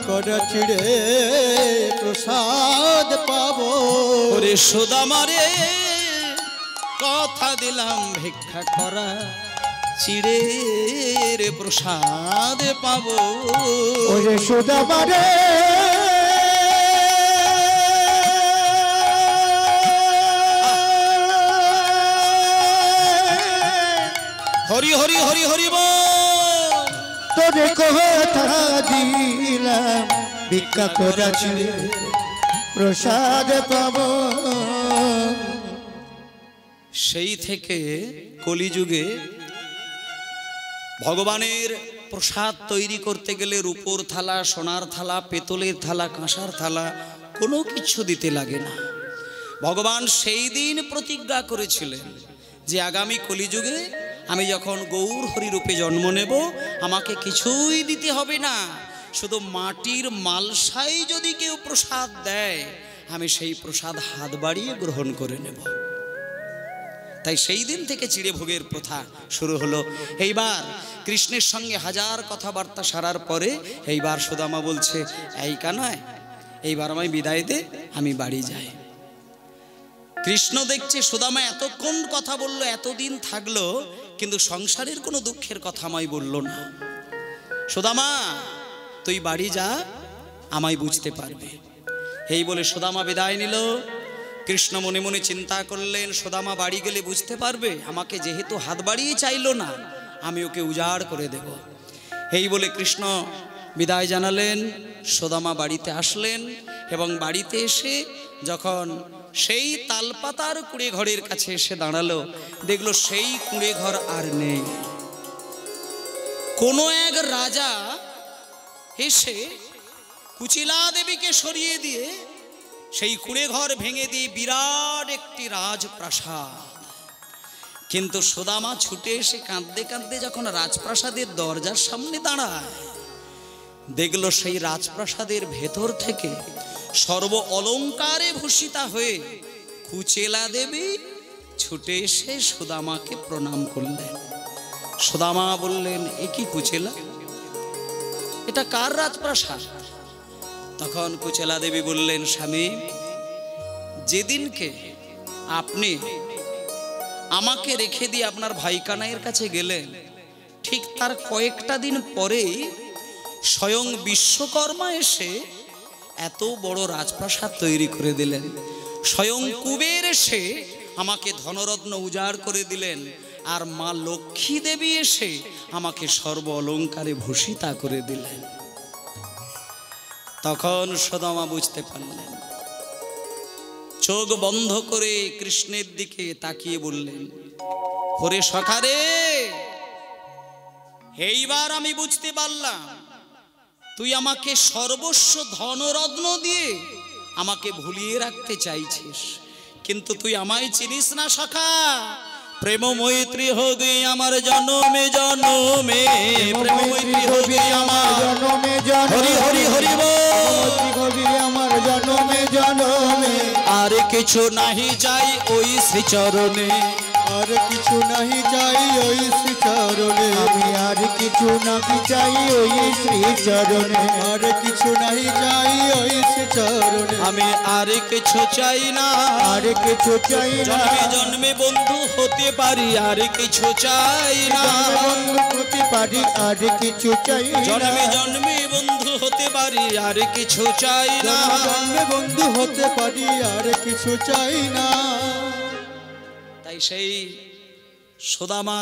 করা চিঁড়ে প্রসাদ পাবো। ওরে সুদামা রে, কথা দিলাম ভিক্ষা করা চিঁড়ের প্রসাদ পাবো। ওরে সুদামা রে, হরি হরি হরি হরি বল। তোরে কথা দিলাম ভিক্ষা করা চিঁড়ে প্রসাদ পাবো। সেই থেকে কলিযুগে ভগবানের প্রসাদ তৈরি করতে গেলে রূপোর থালা, সোনার থালা, পেতলের থালা, কাঁসার থালা কোনো কিছু দিতে লাগে না। ভগবান সেই দিন প্রতিজ্ঞা করেছিলেন যে আগামী কলিযুগে আমি যখন গৌর হরি রূপে জন্ম নেব, আমাকে কিছুই দিতে হবে না, শুধু মাটির মালসাই যদি কেউ প্রসাদ দেয় আমি সেই প্রসাদ হাত বাড়িয়ে গ্রহণ করে নেব। তাই সেই দিন থেকে চিড়ে ভোগের প্রথা শুরু হলো। এইবার কৃষ্ণের সঙ্গে হাজার কথাবার্তা সারার পরে এইবার সুদামা বলছে, এই কানাই, এইবার আমায় বিদায় দে, আমি বাড়ি যাই। কৃষ্ণ দেখছে সুদামা এতক্ষণ কথা বলল, এতদিন থাকলো, কিন্তু সংসারের কোনো দুঃখের কথা আমায় বলল না। সুদামা তুই বাড়ি যা, আমায় বুঝতে পারবে। এই বলে সুদামা বিদায় নিল। কৃষ্ণ মনে মনে চিন্তা করলেন, সুদামা বাড়ি গেলে বুঝতে পারবে আমাকে যেহেতু হাত বাড়িয়ে চাইল না, আমি ওকে উজাড় করে দেব। এই বলে কৃষ্ণ বিদায় জানালেন। সুদামা বাড়িতে আসলেন এবং বাড়িতে এসে যখন সেই তালপাতার কুঁড়ে ঘরের কাছে এসে দাঁড়ালো, দেখলো সেই কুঁড়ে ঘর আর নেই। কোনো এক রাজা এসে কুচিলা দেবীকে সরিয়ে দিয়ে সেই কুঁড়ে ঘর ভেঙে দিয়ে বিরাট একটি রাজপ্রাসাদ। কিন্তু সুদামা ছুটে এসে কাঁদতে কাঁদতে যখন রাজপ্রাসাদের দরজার সামনে দাঁড়ায়, দেখলো সেই রাজপ্রাসাদের ভেতর থেকে সর্ব অলঙ্কারে ভূষিতা হয়ে কুচেলা দেবী ছুটে এসে সুদামাকে প্রণাম করলেন। সুদামা বললেন, এ কি কুচেলা, এটা কার রাজপ্রাসাদ? তখন কুচেলা দেবী বললেন, স্বামী, যেদিনকে আপনি আমাকে রেখে দিয়ে আপনার ভাই কানাইয়ের কাছে গেলেন, ঠিক তার কয়েকটা দিন পরেই স্বয়ং বিশ্বকর্মা এসে এত বড় রাজপ্রাসাদ তৈরি করে দিলেন। স্বয়ং কুবের এসে আমাকে ধনরত্ন উজাড় করে দিলেন, আর মা লক্ষ্মী দেবী এসে আমাকে সর্ব অলঙ্কারে ভূষিতা করে দিলেন। তখন সুদামা বুঝতে পারলেন, চোখ বন্ধ করে কৃষ্ণের দিকে তাকিয়ে বললেন, ওরে সখারে, এইবার আমি বুঝতে পারলাম তুই আমাকে সর্বস্ব ধনরত্ন দিয়ে আমাকে ভুলিয়ে রাখতে চাইছিস, কিন্তু তুই আমায় চিনিস না সখা। প্রেম মৈত্রী হোগে আমার জনমে জনমে, প্রেম মৈত্রী হোগে আমার জনমে জনমে, হরি হরি হরি বল আমার জনমে জনমে। আর কিছু নাহি চাই ওই শ্রীচরণে, আর কিছু নাহি চাই ওই শ্রীচরণে, আমি আর কিছু নাহি চাই ওই শ্রীচরণে, আর কিছু নাহি চাই ওই শ্রীচরণে, আমি আর কিছু চাই না, আর কিছু চাই না। জন্মে জন্মে বন্ধু হতে পারি, আর কিছু চাই না, বন্ধু হতে পারি, আর কিছু চাই না। জন্মে জন্মে বন্ধু হতে পারি, আর কিছু চাই না, জন্মে বন্ধু হতে পারি, আর কিছু চাই না। তাই সেই সুদামা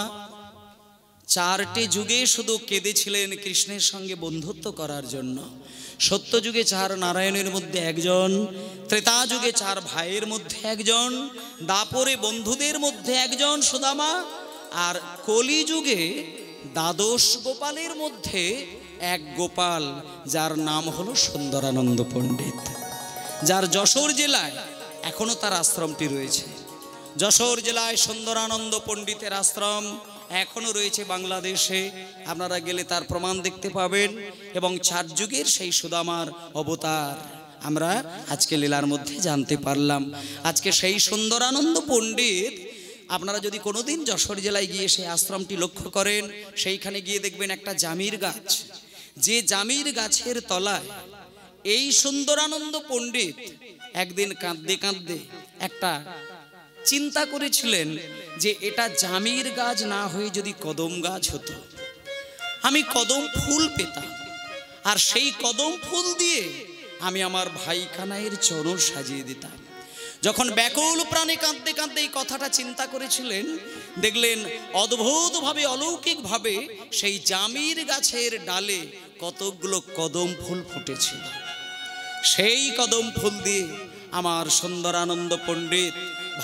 চারটি যুগে শুধু কেঁদেছিলেন কৃষ্ণের সঙ্গে বন্ধুত্ব করার জন্য। সত্য যুগে চার নারায়ণের মধ্যে একজন, ত্রেতা যুগে চার ভাইয়ের মধ্যে একজন, দাপরে বন্ধুদের মধ্যে একজন সুদামা, আর কলি যুগে দ্বাদশ গোপালের মধ্যে এক গোপাল, যার নাম হলো সুন্দরানন্দ পণ্ডিত, যার যশোর জেলায় এখনো তার আশ্রমটি রয়েছে। যশোর জেলায় সুন্দরানন্দ পণ্ডিতের আশ্রম এখনো রয়েছে বাংলাদেশে, আপনারা গেলে তার প্রমাণ দেখতে পাবেন। এবং চার যুগের সেই সুদামার অবতার আমরা আজকে লীলার মধ্যে জানতে পারলাম। আজকে সেই সুন্দরানন্দ পণ্ডিত, আপনারা যদি কোনোদিন যশোর জেলায় গিয়ে সেই আশ্রমটি লক্ষ্য করেন, সেইখানে গিয়ে দেখবেন একটা জামির গাছ, যে জামির গাছের তলায় এই সুন্দরানন্দ পণ্ডিত একদিন কাঁদতে কাঁদতে একটা চিন্তা করেছিলেন যে এটা জামির গাছ না হয়ে যদি কদম গাছ হতো, আমি কদম ফুল পেতাম, আর সেই কদম ফুল দিয়ে আমি আমার ভাই কানাইয়ের চরণ সাজিয়ে দিতাম। যখন ব্যাকুল প্রাণে কাঁদতে কাঁদতে এই কথাটা চিন্তা করেছিলেন, দেখলেন অদ্ভুতভাবে অলৌকিকভাবে সেই জামির গাছের ডালে কতগুলো কদম ফুল ফুটেছিল। সেই কদম ফুল দিয়ে আমার সুন্দরানন্দ পণ্ডিত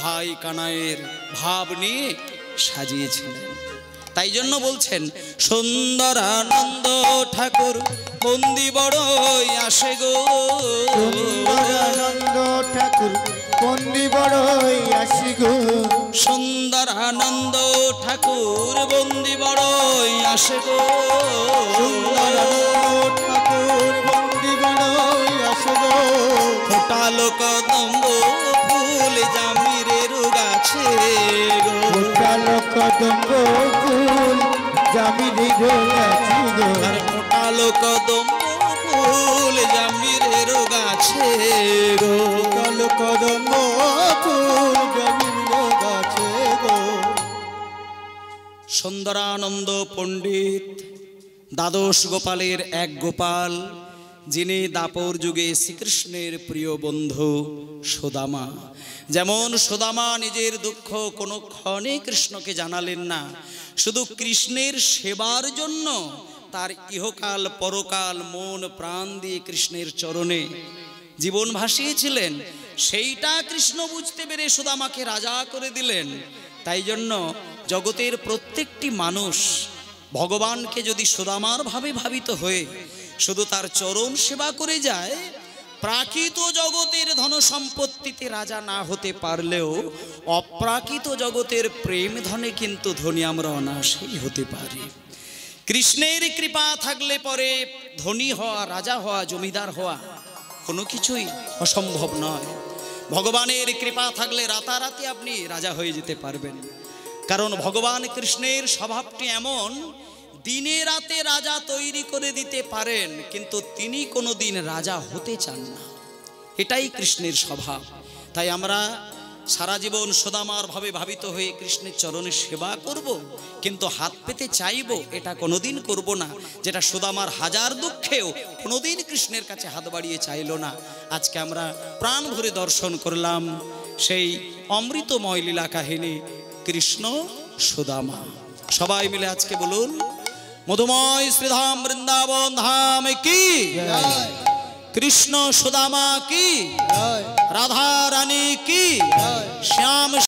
ভাই কানাইয়ের ভাব নিয়ে সাজিয়েছিলেন। তাই জন্য বলছেন, সুন্দরানন্দ ঠাকুর বন্দি বড়ই আসে গো, সুন্দরানন্দ ঠাকুর বন্দি বড়ই আসে গো, সুন্দরানন্দ ঠাকুর বন্দি বড়ই আসে গো, সুন্দরানন্দ ঠাকুর বন্দি বড়ই আসে গো। ফোটালো কদম কদম্ব ফুল জামিনের গাছে গো আর ফোটালো কদম্ব ফুল জামিনের গাছে গো কালো কদম্ব ফুল জামিনের গাছে গো। সুন্দরানন্দ পণ্ডিত দ্বাদশ গোপালের এক গোপাল, যিনি দাপর যুগে শ্রীকৃষ্ণের প্রিয় বন্ধু সুদামা। যেমন সুদামা নিজের দুঃখ কোনো ক্ষণে কৃষ্ণকে জানালেন না, শুধু কৃষ্ণের সেবার জন্য তার ইহকাল পরকাল মন প্রাণ দিয়ে কৃষ্ণের চরণে জীবন ভাসিয়েছিলেন। সেইটা কৃষ্ণ বুঝতে পেরে সুদামাকে রাজা করে দিলেন। তাই জন্য জগতের প্রত্যেকটি মানুষ ভগবানকে যদি সুদামার ভাবে ভাবিত হয়ে শুধু তার চরণ সেবা করে যায়, প্রাকৃত জগতের ধন সম্পত্তিতে রাজা না হতে পারলেও অপ্রাকৃত জগতের প্রেম ধনে কিন্তু ধনী আমরা অনায়াসেই হতে পারি। কৃষ্ণের কৃপা থাকলে পরে ধনী হওয়া, রাজা হওয়া, জমিদার হওয়া কোনো কিছুই অসম্ভব নয়। ভগবানের কৃপা থাকলে রাতারাতি আপনি রাজা হয়ে যেতে পারবেন। কারণ ভগবান কৃষ্ণের স্বভাবটি এমন, দিনে রাতে রাজা তৈরি করে দিতে পারেন, কিন্তু তিনি কোনো দিন রাজা হতে চান না। এটাই কৃষ্ণের স্বভাব। তাই আমরা সারা জীবন সুদামার ভাবে ভাবিত হয়ে কৃষ্ণের চরণে সেবা করব, কিন্তু হাত পেতে চাইব এটা কোনোদিন করব না। যেটা সুদামার হাজার দুঃখেও কোনোদিন কৃষ্ণের কাছে হাত বাড়িয়ে চাইল না। আজকে আমরা প্রাণ ভরে দর্শন করলাম সেই অমৃতময় লীলা কাহিনী কৃষ্ণ সুদামা। সবাই মিলে আজকে বলুন, মধুময় শ্রীধাম বৃন্দাবন ধাম কি, কৃষ্ণ সুদামা কি, রাধা রানী কি, শ্যাম